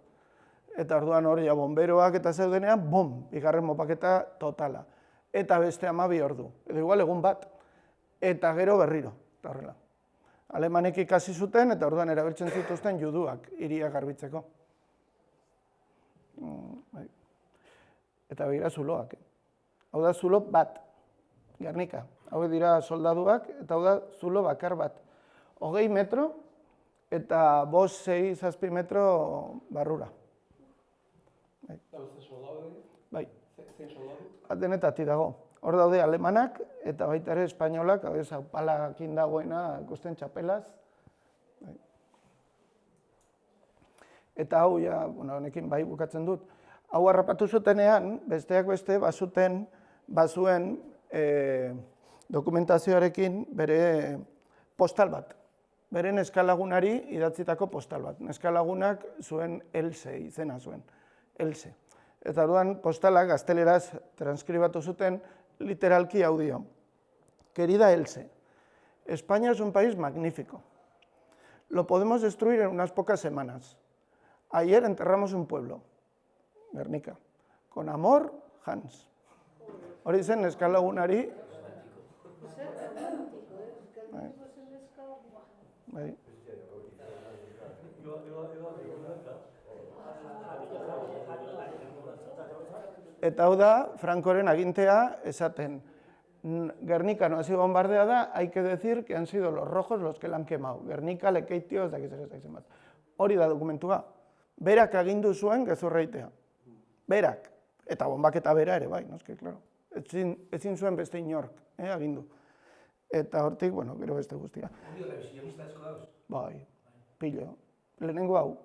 Eta orduan hori bomberoak eta zeudenean, bigarren bombaketa totala. Eta beste 12 ordu, edo igual egun bat. Eta gero berriro, eta horrela. Alemanek ikasi zuten eta orduan erabiltzen zituzten juduak, hiriak garbitzeko. Eta begira zuloak. Hau da zulo bat, Gernika. Hau dira soldaduak, eta hau da zulo bakar bat. 20 metro eta 5-6 metro barrura. Bai. Denetatik dago. Hor daude alemanak eta baita ere espainolak, hau zaupalakin dagoena ikusten txapelaz. Eta hau, honekin bai bukatzen dut, hau harrapatu zutenean, besteak beste, bazuen dokumentazioarekin bere postal bat. Bere neskalagunari idatzitako postal bat. Neskalagunak zuen Else izena zuen, Else. Eta orduan postalak gazteleraz transkribatu zuten literalki hau dio. Querida Else, España es un país magnífico. Lo podemos destruir en unas pocas semanas. Ayer enterramos un pueblo, Gernika. Con amor, Hans. Hori zen neskalagunari. Eta hau da, Francoren agintea esaten. Gernika no ha sido bombardeada, hay que decir que han sido los rojos los que la han quemado. Gernika, Lekeitio, ez dakiz zen bat. Hori da dokumentua. Berak agindu zuen gezurreitea. Berak. Eta bombaketa bera ere, bai, noski, klaro. Ezin zuen beste inork, agindu. Eta hortik, gero beste guztia.
Hori revisionistazko dauz?
Bai, pilo. Lehenengo hau.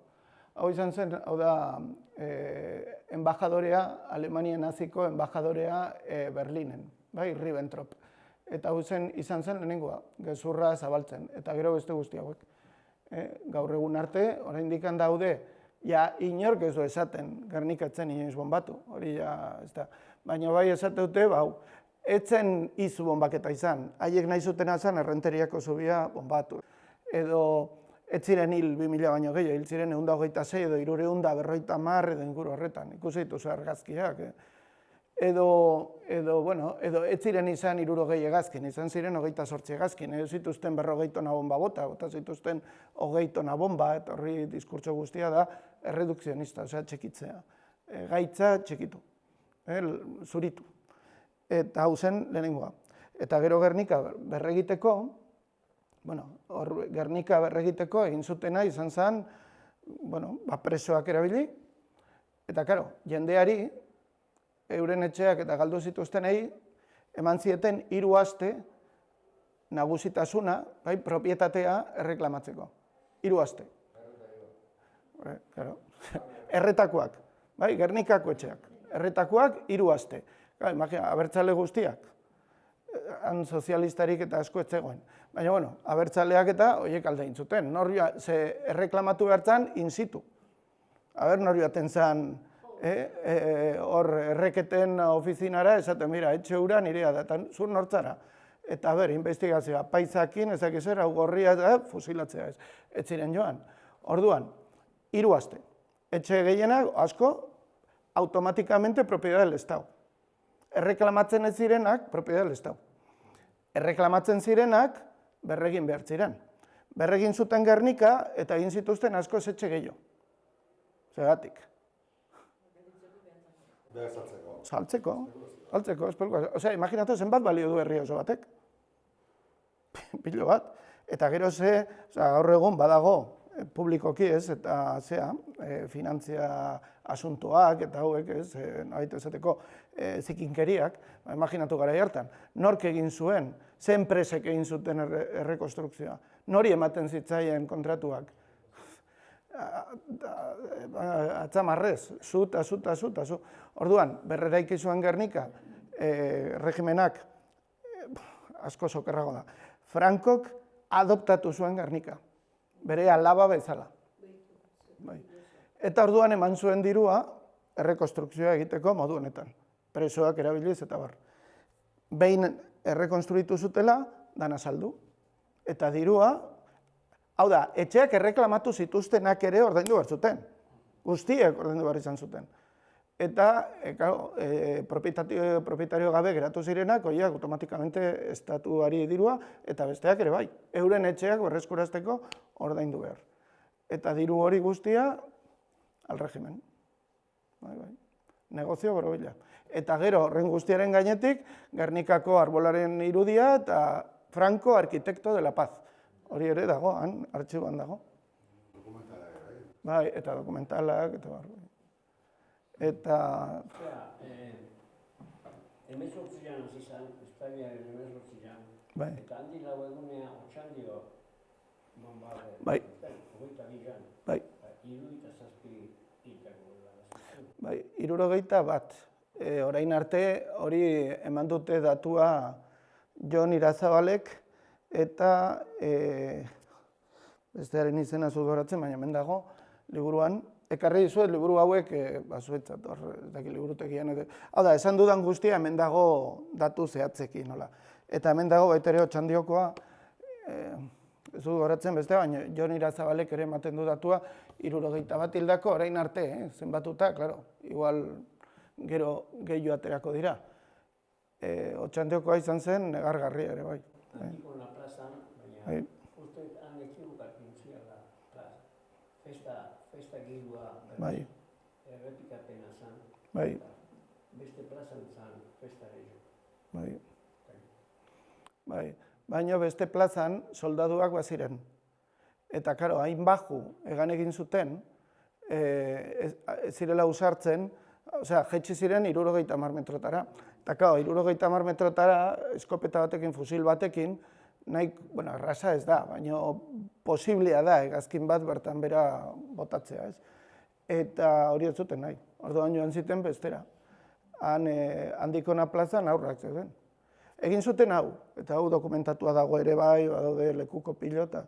Hau izan zen, hau da, embajadorea, Alemania naziko embajadorea Berlinen, bai, Ribbentrop. Eta hau izan zen lehenengoa, gezurra zabaltzen, eta gero beste guzti hauek. Gaur egun arte, oraindik daude, ja inork ez du esaten, Gernikatzen inoiz bombatu, hori ja, ez da. Baina bai esate dute, etzen izu bombaketa izan, haiek nahi zutena zen errenteriako zubia bombatu. Edo, ez ziren hil 2000 baino gehiago, hil ziren 126 edo 350 edo inguru horretan, ikusi dituzu argazkiak. Edo ez ziren izan 60 hegazkin, izan ziren 28 hegazkin, edo zituzten 40 tona bomba bota zituzten 20 tona bomba, eta horri diskurtso guztia da erredukzionista, osea txikitzea. Gaitza txikitu, zuritu. Eta hau zen lehenengoa. Eta gero Gernika berregiteko, Gernika berregiteko egin zutena izan zen, presoak erabili, eta karo, jendeari, euren etxeak eta galdu zituztenei, eman zieten 3 aste nagusitasuna, propietatea erreklamatzeko. 3 aste. Erretakoak, Gernikako etxeak. Erretakoak 3 aste. Abertzale guztiak, han sozialistarik eta asko ez zegoen. Baina, bueno, abertzaleak eta horiek alde egin zuten. Ze erreklamatu behartzen in situ. Nori baten zen hor erreketen ofizinara, esaten, mira, etxe hura nirea da, eta zur nortzara. Eta investigazioa, paizakin, ezak ezer, hau gorria, fusilatzea ez. Ez ziren joan. Orduan, 3 aste. Etxe gehienak, asko, automatikamente propiedad del Estado. Erreklamatzen ez zirenak, propiedad del Estado. Erreklamatzen zirenak, berregin behar ziren. Berregin zuten Gernika eta egin zituzten asko etxe gehiago. Zergatik. Saltzeko, espelkoa. Osea, imaginatu zenbat balio du herri oso batek. Pilo bat. Eta gero gaur egun badago, publikoki ez, eta finantzia asuntoak eta hauek ez, nahit ezateko zikinkeriak, imaginatu gara hartan. Nork egin zuen, ze enpresek egin zuten errekonstrukzioa, nori ematen zitzaien kontratuak. Atzamarrez, zu. Orduan, berreraiki zuen Gernika, regimenak, asko sokerrago da, Frankok adoptatu zuen Gernika, bere alaba bezala. Eta orduan eman zuen dirua errekonstrukzioa egiteko modu honetan. Presoak erabiliz eta bar. Behin errekonstruitu zutela, dana saldu. Eta dirua, hau da, etxeak erreklamatu zituztenak ere ordaindu behar zuten. Guztiek ordaindu behar izan zuten. Eta, propietario gabe geratu zirenak, horiek automatikamente estatuari dirua, eta besteak ere bai. Euren etxeak berreskurazteko ordaindu behar. Eta diru hori guztia, al regimen. Negozio borobila. Eta gero, horren guztiaren gainetik, Gernikako arbolaren irudia eta Franco arkitekto de la paz. Hori ere dago, han, artxiboan dago. Bai, eta dokumentalak, eta bar. Eta...
Hemezortzian hasi zen, Espainiaren hemezortzian, eta handi lau egunea Otxandio bombardea.
Bai.
22an.
Bai.
77 hiltako da.
Bai, 71. Orain arte hori eman dute datua Jon Irazabalek eta bestearen izena zudoratzen, baina hemen dago, liburuan, ekarri dizuet liburu hauek, zuetzat, ez dakit liburutegian. Hau da, esan dudan guztia hemen dago datu zehatzekin, nola. Eta hemen dago baita ere Otxandiokoa, ez du goratzen beste, baina Jon Irazabalek ere ematen du datua, 71 hildako orain arte, zenbatuta, klaro, igual gero gehiago aterako dira. Otxandiokoa izan zen, negargarria ere, bai.
Antikona plazan, baina uste han ekibukatzen ziala festa gilua errepikapena zen, beste plazan zen festa gehiago.
Bai, baina beste plazan soldaduak baziren. Eta, karo, hain baju egan egin zuten, zirela usartzen, osea, jetxi ziren 70 metrotara. Eta, karo, 70 metrotara, eskopeta batekin, fusil batekin, nahi, bueno, erraza ez da, baina posiblea da, hegazkin bat bertan bera botatzea, ez? Eta hori ez zuten nahi, orduan joan ziten bestera. Andikona plazan aurrak zeuden. Egin zuten hau, eta hau dokumentatua dago ere bai, badaude lekuko pilota.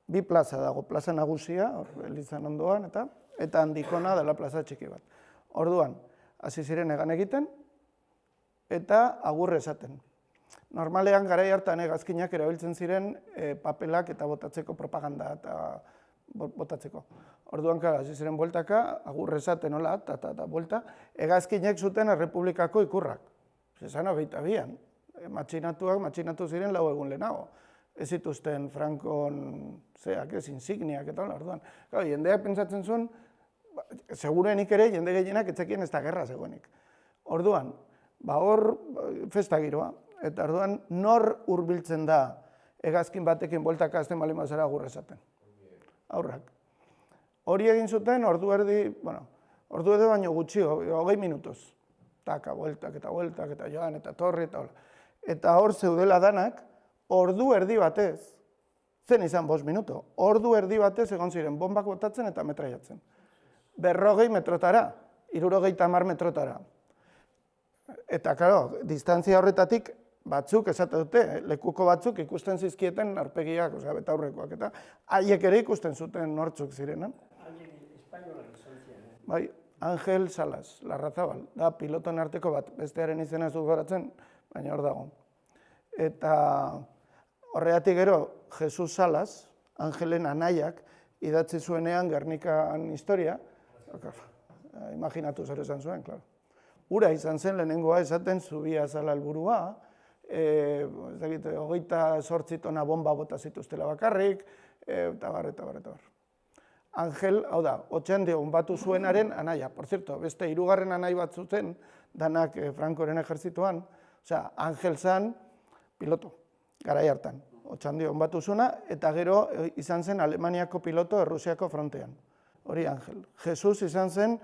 2 plaza dago, plaza nagusia, elizan ondoan, eta Andikona dela plaza txiki bat. Orduan, hasi ziren egan egiten, eta agur esaten. Normalean, garai hartan hegazkinak erabiltzen ziren papelak eta botatzeko propaganda eta botatzeko. Orduan, hasi ziren bueltaka, agur esaten hola, eta buelta, hegazkinek zuten errepublikako ikurrak. Zezan 22an, matxinatu ziren 4 egun lehenago. Ez zituzten Frankon insigniak eta hola, orduan. Jendeak pentsatzen zuen, segurenik ere, jende gehienak etzekien ez da gerra zegoenik. Orduan, hor festa giroa, eta orduan nor hurbiltzen da hegazkin batekin bueltaka azten bali mazara agur esaten. Aurrak. Hori egin zuten ordu erdi baino gutxi, 20 minutuz. Taka, bueltak eta joan eta torri eta hola. Eta hor zeudela danak, ordu erdi batez, zen izan 5 minuto, ordu erdi batez egon ziren bombak botatzen eta metraiatzen. 40 metrotara, 70 metrotara. Eta, klaro, distantzia horretatik batzuk esate dute, lekuko batzuk ikusten zizkieten aurpegiak, betaurrekoak, eta haiek ere ikusten zuten nortzuk zirenen.
Espainolak izan ziren.
Bai, Angel Salas, Larrazabal, da piloton arteko bat, bestearen izena ez dut goratzen, baina hor dago. Eta horregatik gero, Jesus Salas, Angelen anaiak, idatzi zuenean Gernikan historia, imaginatu zer esan zuen, klaro. Ura izan zen lehenengoa esaten zubia zala helburua, 28 tona bomba bota zituztela bakarrik, eta bar. Angel, hau da, Otxandion batu zuenaren anaia. Por cierto, beste 3. anai bat zuten, danak Francoren ejerzituan, osea, Angel zan piloto, garai hartan. Otxandion batu zuena, eta gero izan zen Alemaniako piloto Errusiako frontean. Hori Angel. Jesus izan zen,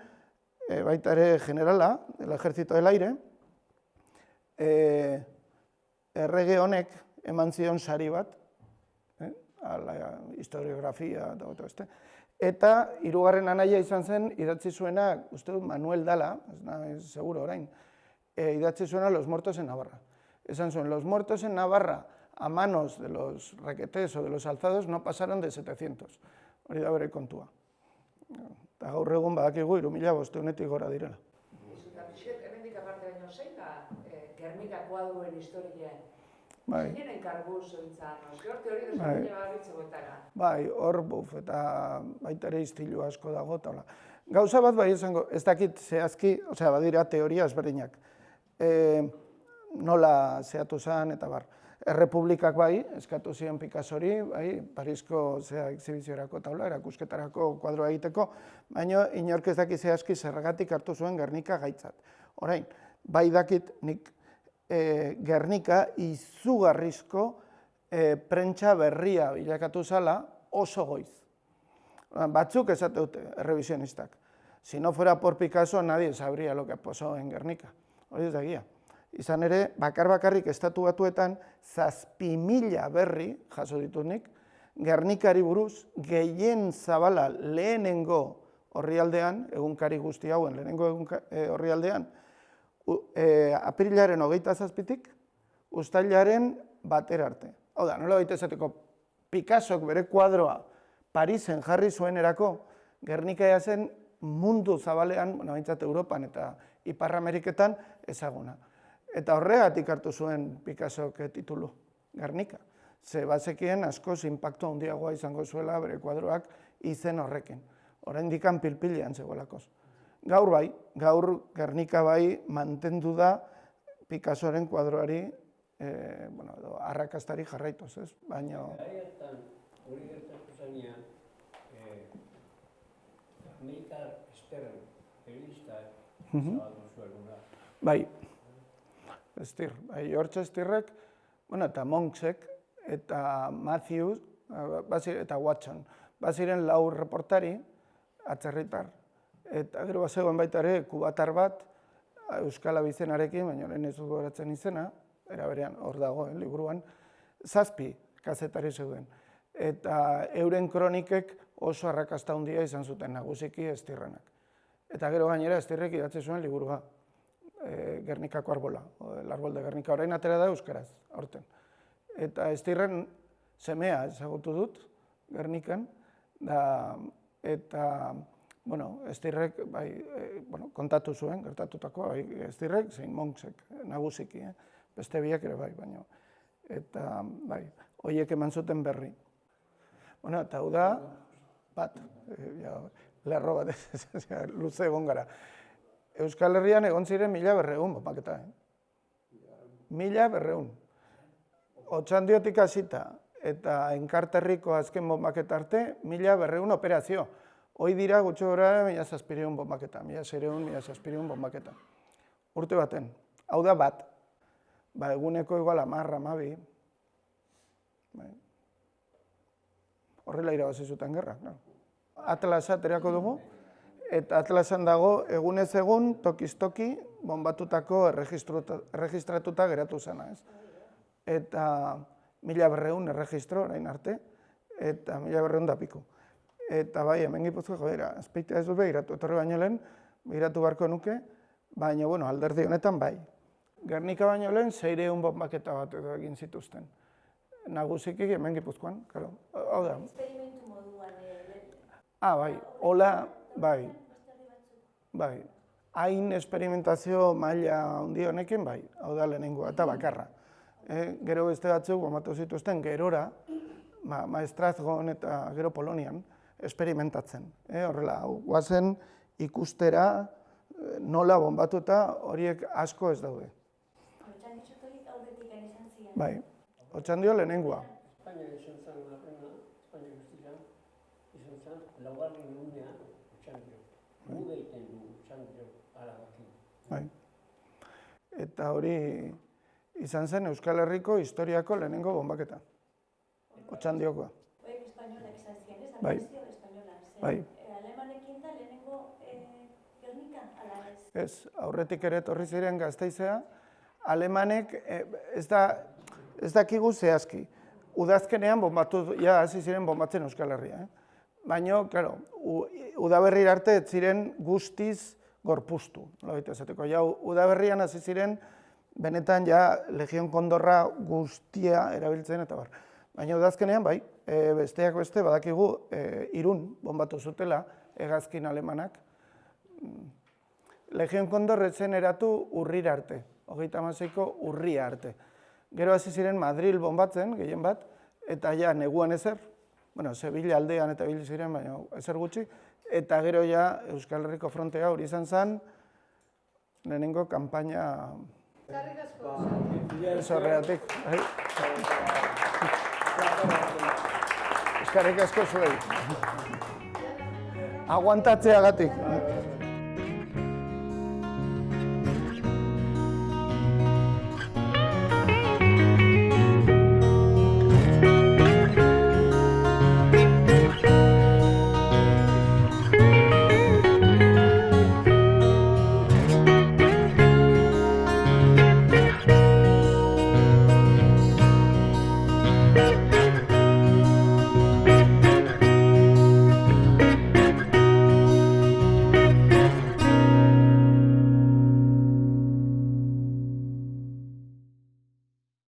baita ere generala, del Ejército del Aire, errege honek eman zion sari bat, historiografia eta 3. anaia izan zen idatzi zuena, uste dut Manuel Dala, ez seguro orain, idatzi zuena Los muertos en Navarra. Esan zuen, los muertos en Navarra a manos de los requetés o de los alzados no pasaron de 700. Hori da bere kontua. Eta gaur egun badakigu 3.500 gora direla.
Eta pixet, hemendik aparte baino zein da Gernika kuadruen historia?
Bai.
Zeinen enkargu zoitzan, horti hori desberdina babitzegoetara.
Bai, hor buf, eta baita ere istilu asko dago, eta hola. Gauza bat bai izango, ez dakit zehazki, osea, badira teoria ezberdinak. Nola zehatu zen, eta bar. Errepublikak bai, eskatu zion Picassori, bai, Parisko exhibiziorako taula, erakusketarako kuadroa egiteko, baina inork ez daki zehazki zergatik hartu zuen Gernika gaitzat. Orain, bai dakit nik Gernika izugarrizko prentsa berria bilakatu zala oso goiz. Batzuk esate dute, errevisionistak. Si no fuera por Picasso, nadie sabría lo que pasó en Gernika. Hori ez da egia. Izan ere, bakarrik estatu batuetan, 7.000 berri, jaso ditut nik, Gernikari buruz, gehien zabala lehenengo orrialdean, egunkari guzti hauen lehenengo orrialdean, aprilaren 27-tik, uztailaren 1 arte. Hau da, nola baita esateko, Picassok bere kuadroa Parisen jarri zuenerako, Gernika zen mundu zabalean, behintzat Europan eta Ipar Ameriketan ezaguna. Eta horregatik hartu zuen Picassok titulu, Gernika. Ze bazekien askoz inpaktu handiagoa izango zuela bere kuadroak izen horrekin. Oraindikan pilpilean zegoelakoz. Gaur bai, gaur Gernika bai mantendu da Picassoren kuadroari arrakastari jarraituz, ez? Baina...
Garaiatan hori gertatu zanean, Amerikar Stern periodistak zabaldu zuela.
Bai, George Stirrek, eta Monksek, eta Matthews, eta Watson, baziren 4 reportari, atzerritar. Eta gero bazegoen baita ere, kubatar bat, Euskal Abizenarekin, baina lehen ez dut goratzen izena, era berean hor dago, liburuan, 7 kazetari zeuden. Eta euren kronikek oso arrakasta handia izan zuten, nagusiki Stirrenak. Eta gero gainera Stirrek idatzi zuen liburua, Gernikako arbola, el árbol de Gernika, orain atera da euskaraz, aurten. Eta Stirren semea ezagutu dut, Gernikan, eta Stirrek kontatu zuen, gertatutako, Stirrek zein Monksek, nagusiki, beste biak ere bai, baina. Eta, horiek eman zuten berri. Eta hau da, bat, lerro bat, luze egon gara. Euskal Herrian egon ziren 1.200 bombaketa. 1.200. Otxandiotik hasita eta Enkarterriko azken bombaketa arte, 1.200 operazio. Hoi dira gutxo gora 1.700 bombaketa, 1.700 bombaketa. Urte baten. Hau da bat. Eguneko igual 10-12. Horrela irabazi zuten gerra. Atlasa aterako dugu. Eta Atlasan dago, egunez egun, tokiz-toki, bombatutako erregistratuta geratu zena, ez? Eta 1.200 erregistro, orain arte, eta 1.200 da piku. Eta bai, hemen Gipuzkoako, azpeitea ez dut behiratu, etorri baino lehen, begiratu beharko nuke, baina, bueno, alderdi honetan bai. Gernika baino lehen 600 bonbaketa bat edo egin zituzten. Nagusiki hemen Gipuzkoan, claro. Hau da.
Esperimentu moduan.
Bai, hola, bai. Bai. Hain esperimentazio maila handi honekin, bai. Hau da lehenengoa eta bakarra. Gero beste batzuk bombatu zituzten gerora, Maestrazgon eta gero Polonian, esperimentatzen. Horrela, guazen ikustera nola bombatuta horiek asko ez daude.
Otxanditxok hori aurretik izan ziren.
Bai, Otxandio lehenengoa.
Espainia izan zen arrena, Espainia guztian, izan zen laugarren egunean Otxandio. Gude egiten du Otxandio Arabakin.
Bai. Eta hori izan zen Euskal Herriko historiako lehenengo bombaketa. Otxandiokoa.
Horiek espainolak izan ziren, ez?
Bai.
Administrazio espainolak zen.
Bai.
Alemanekin da lehenengo Gernika, ala ez?
Ez, aurretik ere etorri ziren Gasteizea, alemanek ez dakigu zehazki. Udazkenean hasi ziren bombatzen Euskal Herria. Baina, claro, udaberrira arte ez ziren guztiz gorpuztu. Udaberrian hasi ziren, benetan ja Legion Kondorra guztia erabiltzen eta bar. Baina udazkenean bai, besteak beste badakigu Irun bombatu zutela hegazkin alemanak. Legion Kondor ez zen eratu urrira arte, 36ko urria arte. Gero hasi ziren Madril bombatzen, gehien bat, eta ja neguan ezer, Sevilla aldean eta bil ziren, baina ezer gutxi, eta gero ja Euskal Herriko frontea hori izan zen, lehenengo kanpaina...
Eskerrik asko.
Ez horregatik. Eskerrik asko zuei. Aguantatzeagatik.